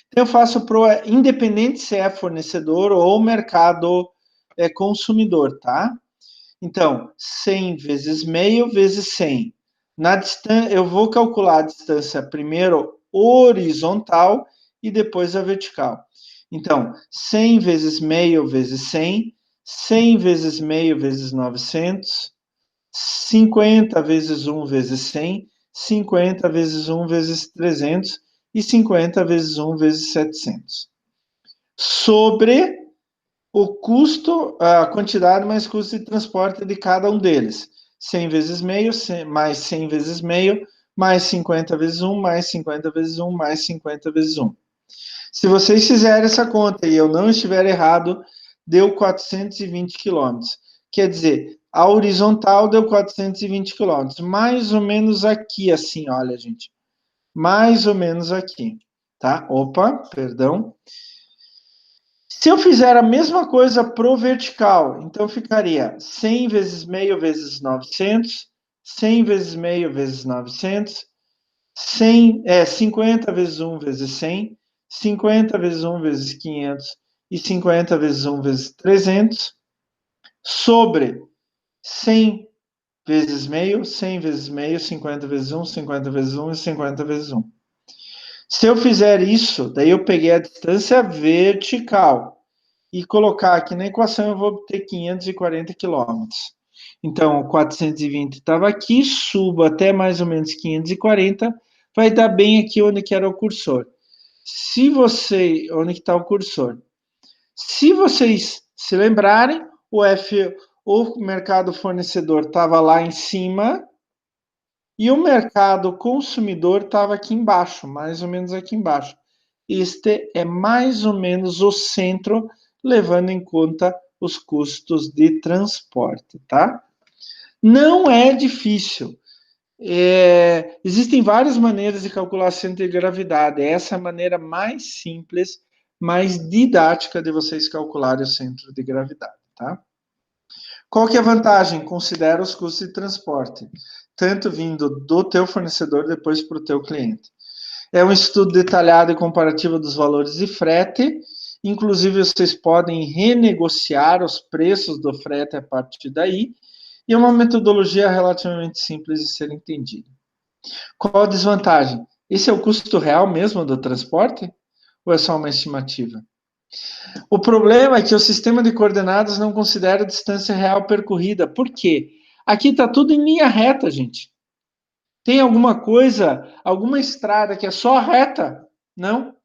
Então, eu faço independente se é fornecedor ou mercado consumidor, tá? Então, 100 vezes meio vezes 100. Na distância, eu vou calcular a distância primeiro horizontal e depois a vertical. Então, 100 vezes meio vezes 100, 100 vezes meio vezes 900, 50 vezes 1 vezes 100, 50 vezes 1 vezes 300 e 50 vezes 1 vezes 700. Sobre o custo, a quantidade mais custo de transporte de cada um deles. 100 vezes meio, mais 100 vezes meio, mais 50 vezes 1, mais 50 vezes 1, mais 50 vezes 1. Se vocês fizerem essa conta e eu não estiver errado, deu 420 quilômetros. Quer dizer, a horizontal deu 420 quilômetros. Mais ou menos aqui, assim, olha, gente. Mais ou menos aqui, tá? Opa, perdão. Se eu fizer a mesma coisa pro vertical, então ficaria 100 vezes meio vezes 900, 100 vezes meio vezes 900, 50 vezes 1 vezes 100, 50 vezes 1 vezes 500 e 50 vezes 1 vezes 300, sobre 100 vezes meio, 100 vezes meio, 50 vezes 1, 50 vezes 1 e 50 vezes 1. Se eu fizer isso, daí eu peguei a distância vertical e colocar aqui na equação, eu vou obter 540 quilômetros. Então, 420 estava aqui, subo até mais ou menos 540, vai dar bem aqui onde que era o cursor. Onde que está o cursor? Se vocês se lembrarem, o mercado fornecedor estava lá em cima e o mercado consumidor estava aqui embaixo, mais ou menos aqui embaixo. Este é mais ou menos o centro, levando em conta os custos de transporte, tá? Não é difícil. Existem várias maneiras de calcular centro de gravidade. Essa é a maneira mais simples, mais didática de vocês calcularem o centro de gravidade, tá? Qual que é a vantagem? Considera os custos de transporte, tanto vindo do teu fornecedor depois para o teu cliente. É um estudo detalhado e comparativo dos valores de frete. Inclusive, vocês podem renegociar os preços do frete a partir daí. E é uma metodologia relativamente simples de ser entendida. Qual a desvantagem? Esse é o custo real mesmo do transporte? Ou é só uma estimativa? O problema é que o sistema de coordenadas não considera a distância real percorrida. Por quê? Aqui está tudo em linha reta, gente. Tem alguma coisa, alguma estrada que é só reta? Não.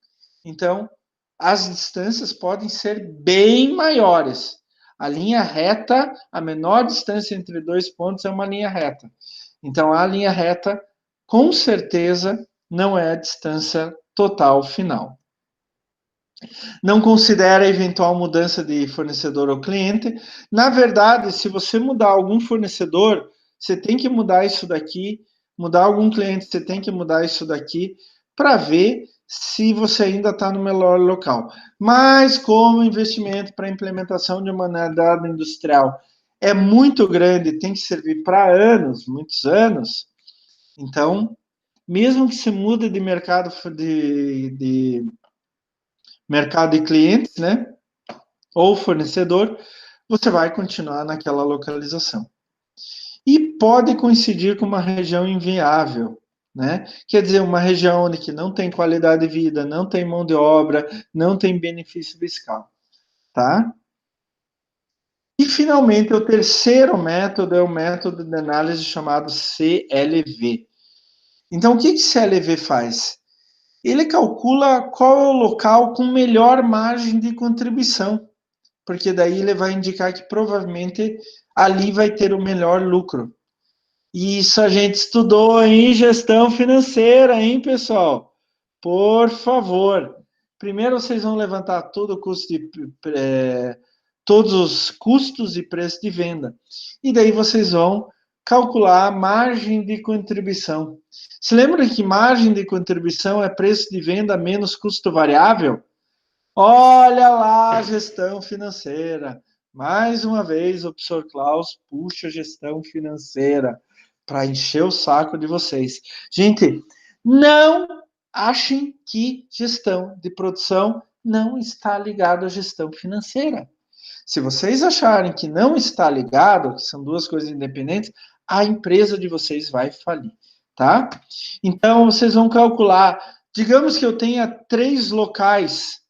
Então, as distâncias podem ser bem maiores. A linha reta, a menor distância entre dois pontos é uma linha reta. Então, a linha reta, com certeza, não é a distância total final. Não considera eventual mudança de fornecedor ou cliente. Na verdade, se você mudar algum fornecedor, você tem que mudar isso daqui, mudar algum cliente, você tem que mudar isso daqui, para ver se você ainda está no melhor local. Mas como o investimento para a implementação de uma unidade industrial é muito grande, tem que servir para anos, muitos anos, então, mesmo que você mude de mercado de clientes, né? Ou fornecedor, você vai continuar naquela localização. E pode coincidir com uma região inviável, né? Quer dizer, uma região onde que não tem qualidade de vida, não tem mão de obra, não tem benefício fiscal, tá? E, finalmente, o terceiro método é o método de análise chamado CLV. Então, o que que CLV faz? Ele calcula qual é o local com melhor margem de contribuição, porque daí ele vai indicar que provavelmente ali vai ter o melhor lucro. E isso a gente estudou em gestão financeira, hein, pessoal? Por favor. Primeiro vocês vão levantar todo o custo todos os custos e preço de venda. E daí vocês vão calcular a margem de contribuição. Se lembra que margem de contribuição é preço de venda menos custo variável? Olha lá a gestão financeira. Mais uma vez, o professor Klaus puxa a gestão financeira para encher o saco de vocês. Gente, não achem que gestão de produção não está ligado à gestão financeira. Se vocês acharem que não está ligado, que são duas coisas independentes, a empresa de vocês vai falir, tá? Então, vocês vão calcular, digamos que eu tenha 3 locais,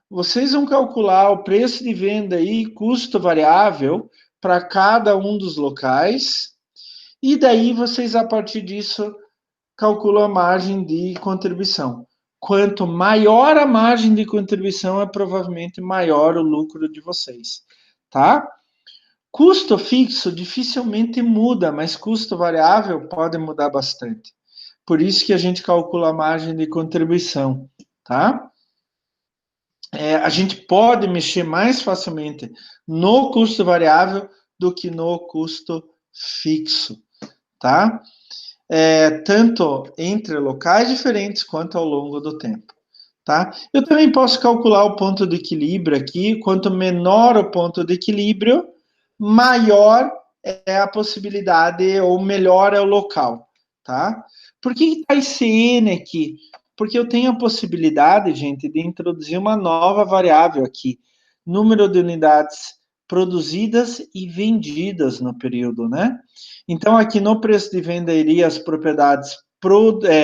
vocês vão calcular o preço de venda e custo variável para cada um dos locais, e daí vocês, a partir disso, calculam a margem de contribuição. quanto maior a margem de contribuição, é provavelmente maior o lucro de vocês, tá? Custo fixo dificilmente muda, mas custo variável pode mudar bastante. Por isso que a gente calcula a margem de contribuição, tá? A gente pode mexer mais facilmente no custo variável do que no custo fixo, tá? Tanto entre locais diferentes quanto ao longo do tempo, tá? Eu também posso calcular o ponto de equilíbrio aqui. Quanto menor o ponto de equilíbrio, maior é a possibilidade, ou melhor é o local, tá? Por que está esse N aqui? Porque eu tenho a possibilidade, gente, de introduzir uma nova variável aqui, número de unidades produzidas e vendidas no período, né? Então, aqui no preço de venda iria as propriedades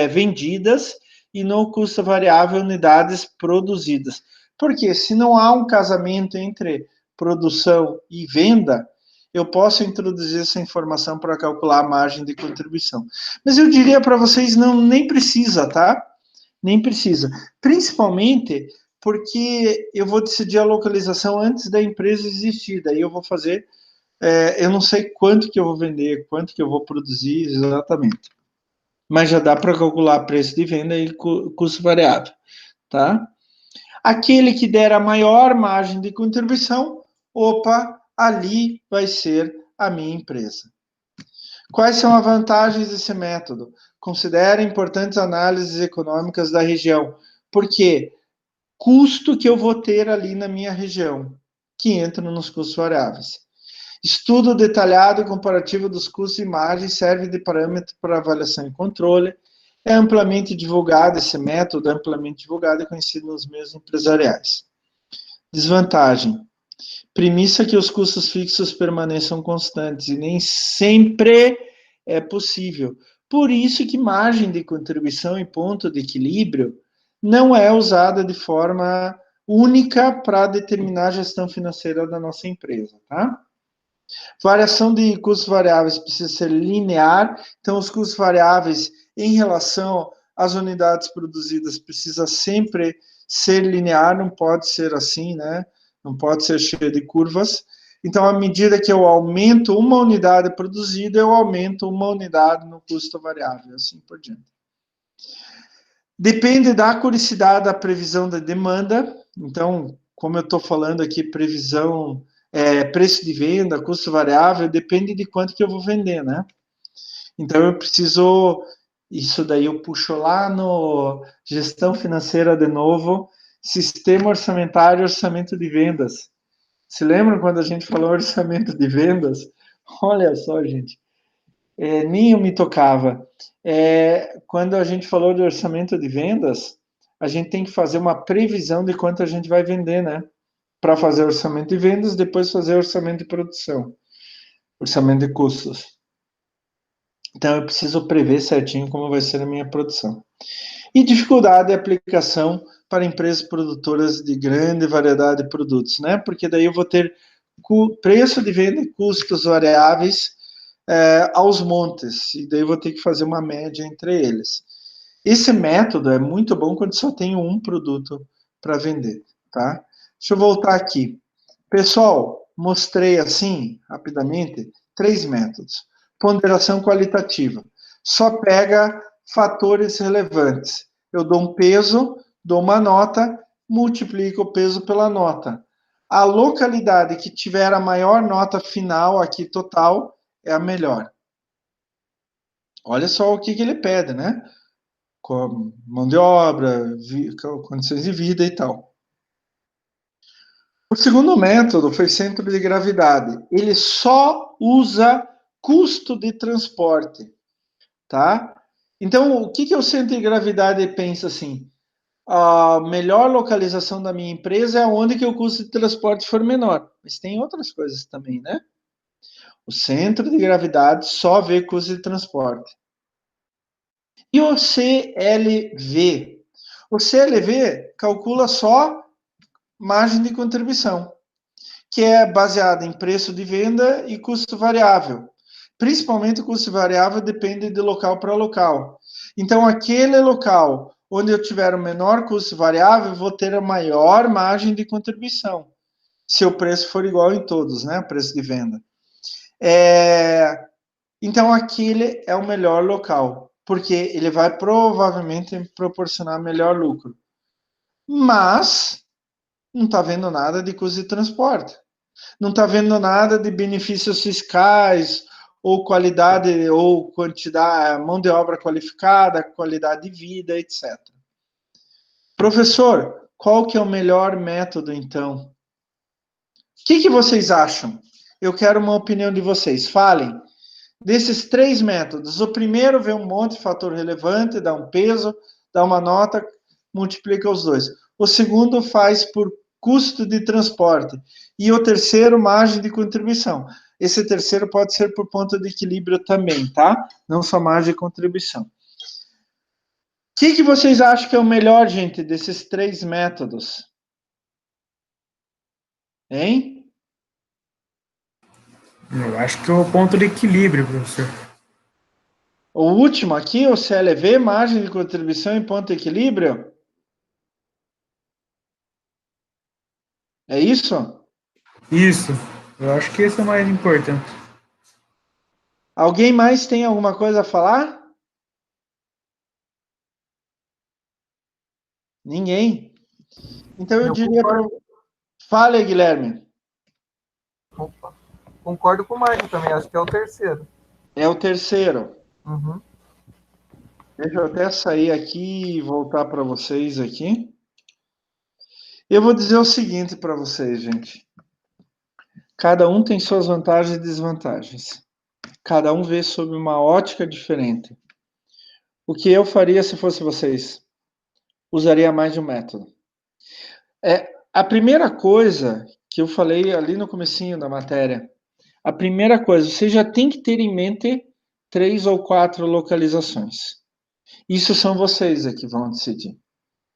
vendidas, e no custo variável, unidades produzidas. Porque se não há um casamento entre produção e venda, eu posso introduzir essa informação para calcular a margem de contribuição. Mas eu diria para vocês, nem precisa, tá? Nem precisa. Principalmente porque eu vou decidir a localização antes da empresa existir. Daí eu vou fazer, eu não sei quanto que eu vou vender, quanto que eu vou produzir exatamente. Mas já dá para calcular preço de venda e custo variável, tá? Aquele que der a maior margem de contribuição, ali vai ser a minha empresa. Quais são as vantagens desse método? Considere importantes análises econômicas da região. Por quê? Custo que eu vou ter ali na minha região, que entra nos custos variáveis. Estudo detalhado e comparativo dos custos e margens serve de parâmetro para avaliação e controle. É amplamente divulgado, esse método é amplamente divulgado e conhecido nos meios empresariais. Desvantagem. Premissa que os custos fixos permaneçam constantes, e nem sempre é possível. Por isso que margem de contribuição e ponto de equilíbrio não é usada de forma única para determinar a gestão financeira da nossa empresa, tá? Variação de custos variáveis precisa ser linear, então os custos variáveis em relação às unidades produzidas precisa sempre ser linear, não pode ser assim, né? Não pode ser cheio de curvas. Então, à medida que eu aumento uma unidade produzida, eu aumento uma unidade no custo variável, assim por diante. Depende da curiosidade da previsão da demanda. Então, como eu estou falando aqui, previsão, preço de venda, custo variável, depende de quanto que eu vou vender, né? Então, eu preciso, isso daí eu puxo lá no gestão financeira de novo, sistema orçamentário e orçamento de vendas. Se lembram quando a gente falou orçamento de vendas? Olha só, gente, nem eu me tocava. Quando a gente falou de orçamento de vendas, a gente tem que fazer uma previsão de quanto a gente vai vender, né? Para fazer orçamento de vendas, depois fazer orçamento de produção, orçamento de custos. Então, eu preciso prever certinho como vai ser a minha produção. E dificuldade de aplicação para empresas produtoras de grande variedade de produtos, né? Porque daí eu vou ter preço de venda e custos variáveis aos montes, e daí eu vou ter que fazer uma média entre eles. Esse método é muito bom quando só tenho um produto para vender, tá? Deixa eu voltar aqui. Pessoal, mostrei assim, rapidamente, 3 métodos. Ponderação qualitativa. Só pega fatores relevantes. Eu dou um peso, dou uma nota, multiplico o peso pela nota. A localidade que tiver a maior nota final aqui total é a melhor. Olha só o que ele pede, né? Com mão de obra, condições de vida e tal. O segundo método foi centro de gravidade. Ele só usa custo de transporte, tá? Então, o que o centro de gravidade pensa assim? A melhor localização da minha empresa é onde que o custo de transporte for menor. Mas tem outras coisas também, né? O centro de gravidade só vê custo de transporte. E o CLV? O CLV calcula só margem de contribuição, que é baseada em preço de venda e custo variável. Principalmente o custo variável depende de local para local. Então, aquele local onde eu tiver o menor custo variável, vou ter a maior margem de contribuição, se o preço for igual em todos, né? O preço de venda. Então, aquele é o melhor local, porque ele vai provavelmente proporcionar melhor lucro. Mas não está vendo nada de custo de transporte. Não está vendo nada de benefícios fiscais, ou qualidade, ou quantidade, mão de obra qualificada, qualidade de vida, etc. Professor, qual que é o melhor método, então? O que vocês acham? Eu quero uma opinião de vocês. Falem. Desses 3 métodos, o primeiro vê um monte de fator relevante, dá um peso, dá uma nota, multiplica os dois. O segundo faz por custo de transporte. E o terceiro, margem de contribuição. Esse terceiro pode ser por ponto de equilíbrio também, tá? Não só margem de contribuição. O que vocês acham que é o melhor, gente, desses 3 métodos? Hein? Eu acho que é o ponto de equilíbrio, professor. O último aqui, o CLV, margem de contribuição e ponto de equilíbrio? É isso? Isso. Eu acho que esse é o mais importante. Alguém mais tem alguma coisa a falar? Ninguém? Então eu diria para... Fale, Guilherme. Opa. Concordo com o Marco também, acho que é o terceiro. É o terceiro. Uhum. Deixa eu até sair aqui e voltar para vocês aqui. Eu vou dizer o seguinte para vocês, gente. Cada um tem suas vantagens e desvantagens. Cada um vê sob uma ótica diferente. O que eu faria se fosse vocês? Usaria mais de um método. A primeira coisa que eu falei ali no comecinho da matéria, a primeira coisa, você já tem que ter em mente 3 ou 4 localizações. Isso são vocês que vão decidir,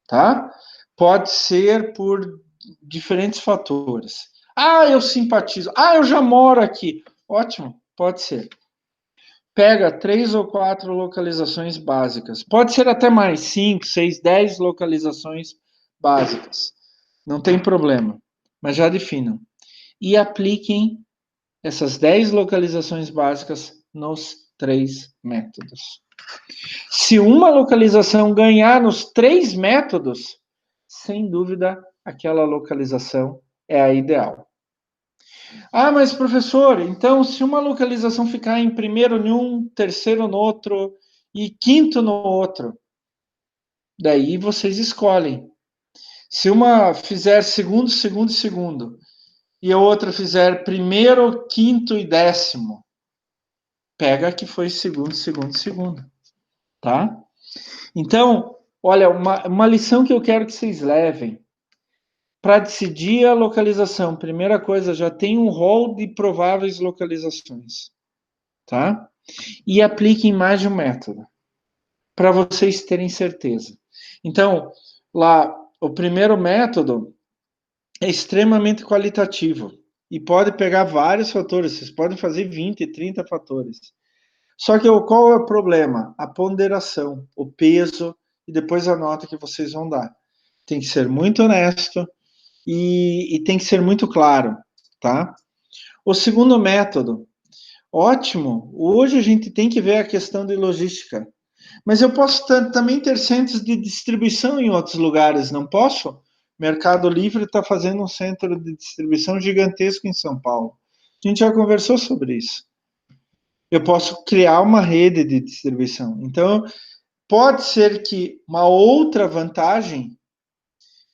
tá? Pode ser por diferentes fatores. Ah, eu simpatizo. Ah, eu já moro aqui. Ótimo, pode ser. Pega 3 ou 4 localizações básicas. Pode ser até mais, 5, 6, 10 localizações básicas. Não tem problema, mas já definam. E apliquem essas 10 localizações básicas nos 3 métodos. Se uma localização ganhar nos 3 métodos, sem dúvida, aquela localização é a ideal. Ah, mas professor, então se uma localização ficar em primeiro em um, terceiro no outro e quinto no outro, daí vocês escolhem. Se uma fizer segundo, segundo, segundo, e a outra fizer primeiro, quinto e décimo, pega a que foi segundo, segundo, segundo, tá? Então, olha, uma lição que eu quero que vocês levem. Para decidir a localização, primeira coisa, já tem um rol de prováveis localizações, tá? E apliquem mais de um método, para vocês terem certeza. Então, lá, o primeiro método é extremamente qualitativo e pode pegar vários fatores, vocês podem fazer 20, 30 fatores. Só que qual é o problema? A ponderação, o peso e depois a nota que vocês vão dar. Tem que ser muito honesto e tem que ser muito claro, tá? O segundo método, ótimo, hoje a gente tem que ver a questão de logística, mas eu posso também ter centros de distribuição em outros lugares, não posso? Mercado Livre está fazendo um centro de distribuição gigantesco em São Paulo. A gente já conversou sobre isso. Eu posso criar uma rede de distribuição. Então, pode ser que uma outra vantagem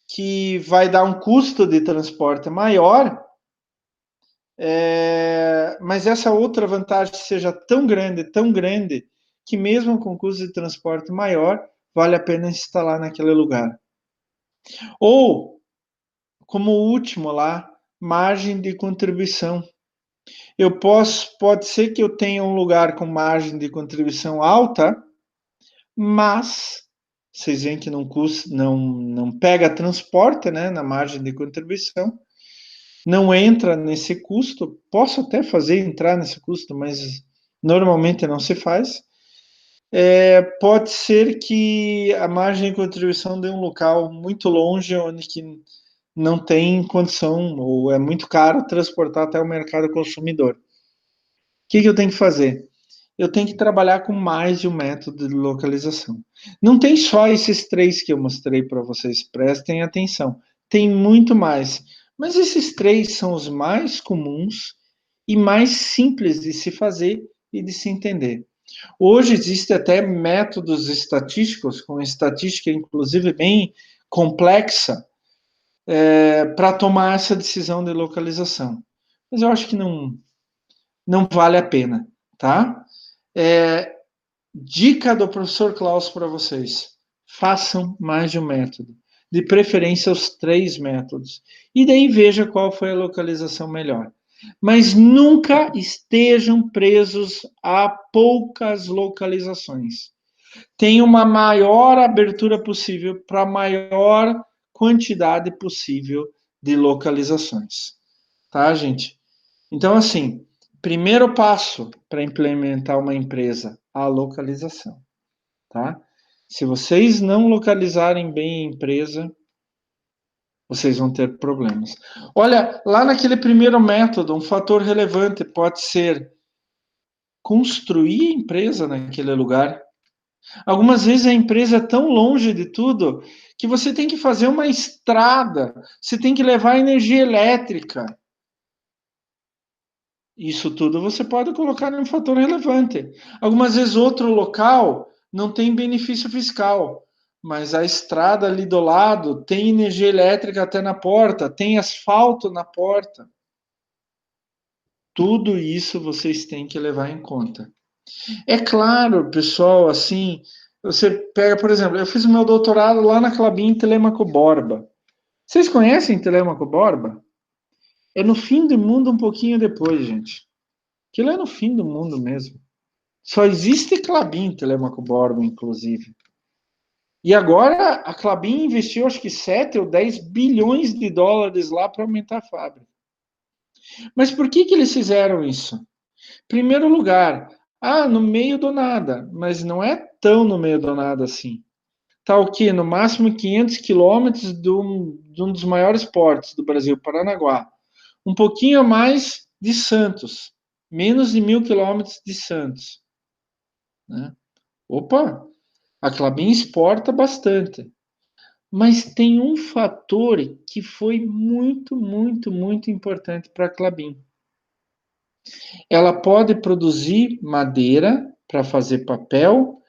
que vai dar um custo de transporte maior, mas essa outra vantagem seja tão grande, que mesmo com custo de transporte maior, vale a pena instalar naquele lugar. Ou, como último lá, margem de contribuição. Pode ser que eu tenha um lugar com margem de contribuição alta, mas vocês veem que não pega transporte, né, na margem de contribuição, não entra nesse custo. Posso até fazer entrar nesse custo, mas normalmente não se faz. Pode ser que a margem de contribuição dê um local muito longe, onde que não tem condição, ou é muito caro transportar até o mercado consumidor. O que eu tenho que fazer? Eu tenho que trabalhar com mais de um método de localização. Não tem só esses 3 que eu mostrei para vocês, prestem atenção. Tem muito mais. Mas esses 3 são os mais comuns e mais simples de se fazer e de se entender. Hoje existe até métodos estatísticos, com estatística inclusive bem complexa, para tomar essa decisão de localização. Mas eu acho que não vale a pena, tá? Dica do professor Klaus para vocês: façam mais de um método, de preferência os 3 métodos, e daí veja qual foi a localização melhor. Mas nunca estejam presos a poucas localizações. Tenha uma maior abertura possível para a maior quantidade possível de localizações. Tá, gente? Então, assim, primeiro passo para implementar uma empresa, a localização, tá? Se vocês não localizarem bem a empresa, vocês vão ter problemas. Olha, lá naquele primeiro método, um fator relevante pode ser construir a empresa naquele lugar. Algumas vezes a empresa é tão longe de tudo que você tem que fazer uma estrada, você tem que levar energia elétrica. Isso tudo você pode colocar em um fator relevante. Algumas vezes outro local não tem benefício fiscal, mas a estrada ali do lado tem energia elétrica até na porta, tem asfalto na porta. Tudo isso vocês têm que levar em conta. É claro, pessoal, assim, você pega, por exemplo, eu fiz o meu doutorado lá na Klabin Telêmaco Borba. Vocês conhecem Telêmaco Borba? É no fim do mundo um pouquinho depois, gente. Aquilo é no fim do mundo mesmo. Só existe Klabin Telêmaco Borba, inclusive. E agora a Klabin investiu acho que 7 ou 10 bilhões de dólares lá para aumentar a fábrica. Mas por que eles fizeram isso? Primeiro lugar, no meio do nada, mas não é tão no meio do nada assim. Está o quê? No máximo 500 quilômetros de um dos maiores portos do Brasil, Paranaguá. Um pouquinho a mais de Santos. Menos de 1.000 quilômetros de Santos. Né? Opa, a Klabin exporta bastante. Mas tem um fator que foi muito, muito, muito importante para a Klabin. Ela pode produzir madeira para fazer papel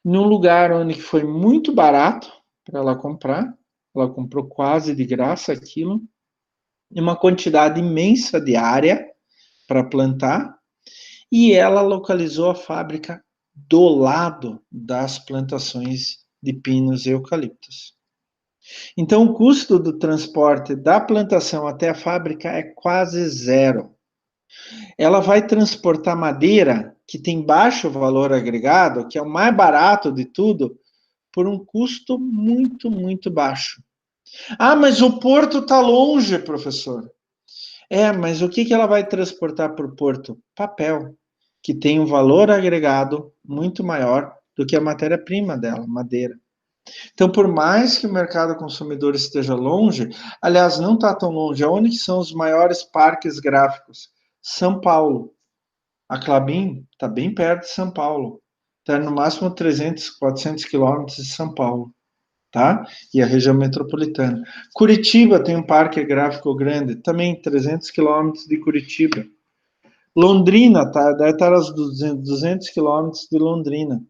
num lugar onde foi muito barato para ela comprar. Ela comprou quase de graça aquilo. E uma quantidade imensa de área para plantar. E ela localizou a fábrica do lado das plantações de pinos e eucaliptos. Então, o custo do transporte da plantação até a fábrica é quase zero. Ela vai transportar madeira, que tem baixo valor agregado, que é o mais barato de tudo, por um custo muito, muito baixo. Mas o porto está longe, professor. Mas o que ela vai transportar para o porto? Papel, que tem um valor agregado muito maior do que a matéria-prima dela, madeira. Então, por mais que o mercado consumidor esteja longe, aliás, não está tão longe, onde são os maiores parques gráficos? São Paulo. A Klabin está bem perto de São Paulo. Está no máximo 300, 400 quilômetros de São Paulo. Tá? E a região metropolitana. Curitiba tem um parque gráfico grande, também 300 quilômetros de Curitiba. Londrina deve estar aos 200 quilômetros de Londrina.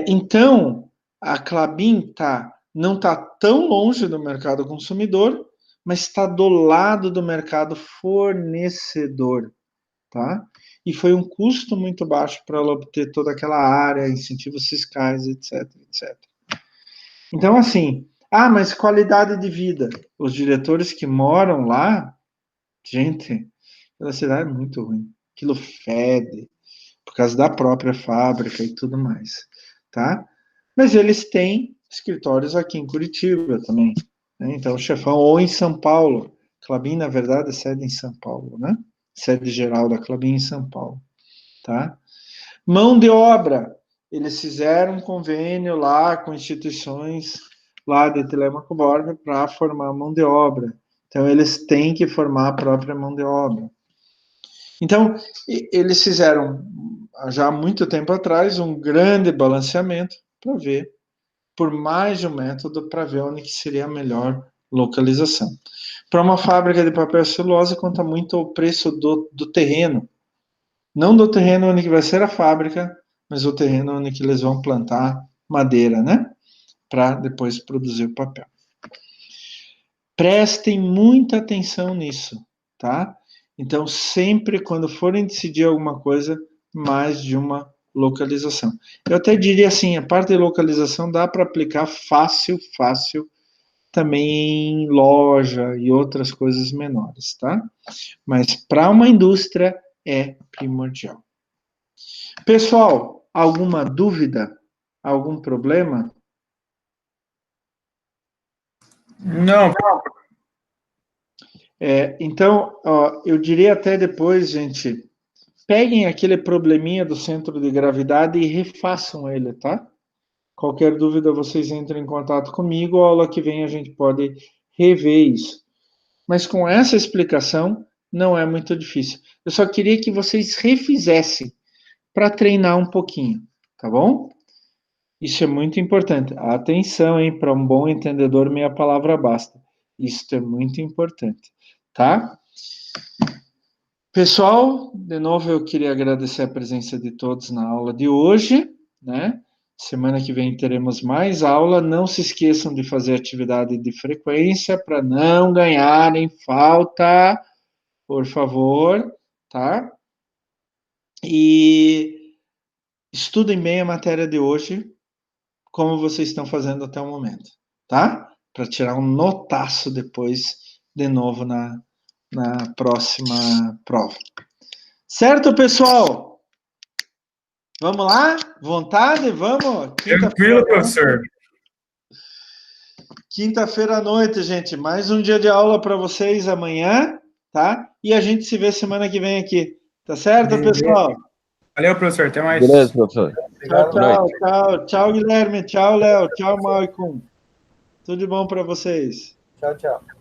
Então, a Klabin não está tão longe do mercado consumidor, mas está do lado do mercado fornecedor. Tá? E foi um custo muito baixo para ela obter toda aquela área, incentivos fiscais, etc, etc. Então, assim, mas qualidade de vida. Os diretores que moram lá, gente, a cidade é muito ruim. Aquilo fede, por causa da própria fábrica e tudo mais, tá? Mas eles têm escritórios aqui em Curitiba também, né? Então, o chefão, ou em São Paulo. Klabin, na verdade, é sede em São Paulo, né? Sede geral da Klabin em São Paulo, tá? Mão de obra. eles fizeram um convênio lá com instituições lá de Telêmaco Borba para formar mão de obra. Então, eles têm que formar a própria mão de obra. Então, eles fizeram, já há muito tempo atrás, um grande balanceamento para ver, por mais de um método, para ver onde que seria a melhor localização. Para uma fábrica de papel e celulose, conta muito o preço do terreno. Não do terreno onde que vai ser a fábrica, mas o terreno onde que eles vão plantar madeira, né? Para depois produzir o papel. Prestem muita atenção nisso, tá? Então, sempre quando forem decidir alguma coisa, mais de uma localização. Eu até diria assim, a parte de localização dá para aplicar fácil também em loja e outras coisas menores, tá? Mas para uma indústria é primordial. Pessoal, alguma dúvida? Algum problema? Não, Então, ó, eu diria até depois, gente, peguem aquele probleminha do centro de gravidade e refaçam ele, tá? Qualquer dúvida, vocês entrem em contato comigo. A aula que vem a gente pode rever isso. Mas com essa explicação, não é muito difícil. Eu só queria que vocês refizessem para treinar um pouquinho, tá bom? Isso é muito importante. Atenção, hein? Para um bom entendedor, meia palavra basta. Isso é muito importante, tá? Pessoal, de novo eu queria agradecer a presença de todos na aula de hoje, né? Semana que vem teremos mais aula. Não se esqueçam de fazer atividade de frequência para não ganharem falta, por favor, tá? E estudem bem a matéria de hoje, como vocês estão fazendo até o momento, tá? Para tirar um notaço depois, de novo, na próxima prova. Certo, pessoal? Vamos lá? Vontade? Vamos? tranquilo, professor. Quinta-feira à noite, gente. Mais um dia de aula para vocês amanhã, tá? E a gente se vê semana que vem aqui. Tá certo, Beleza. pessoal? Valeu, professor. Até mais. Beleza, professor. Tchau, Obrigado. Boa noite. tchau. Tchau, Guilherme. Tchau, Léo. Tchau, Maicon. Tudo de bom para vocês. Tchau, tchau.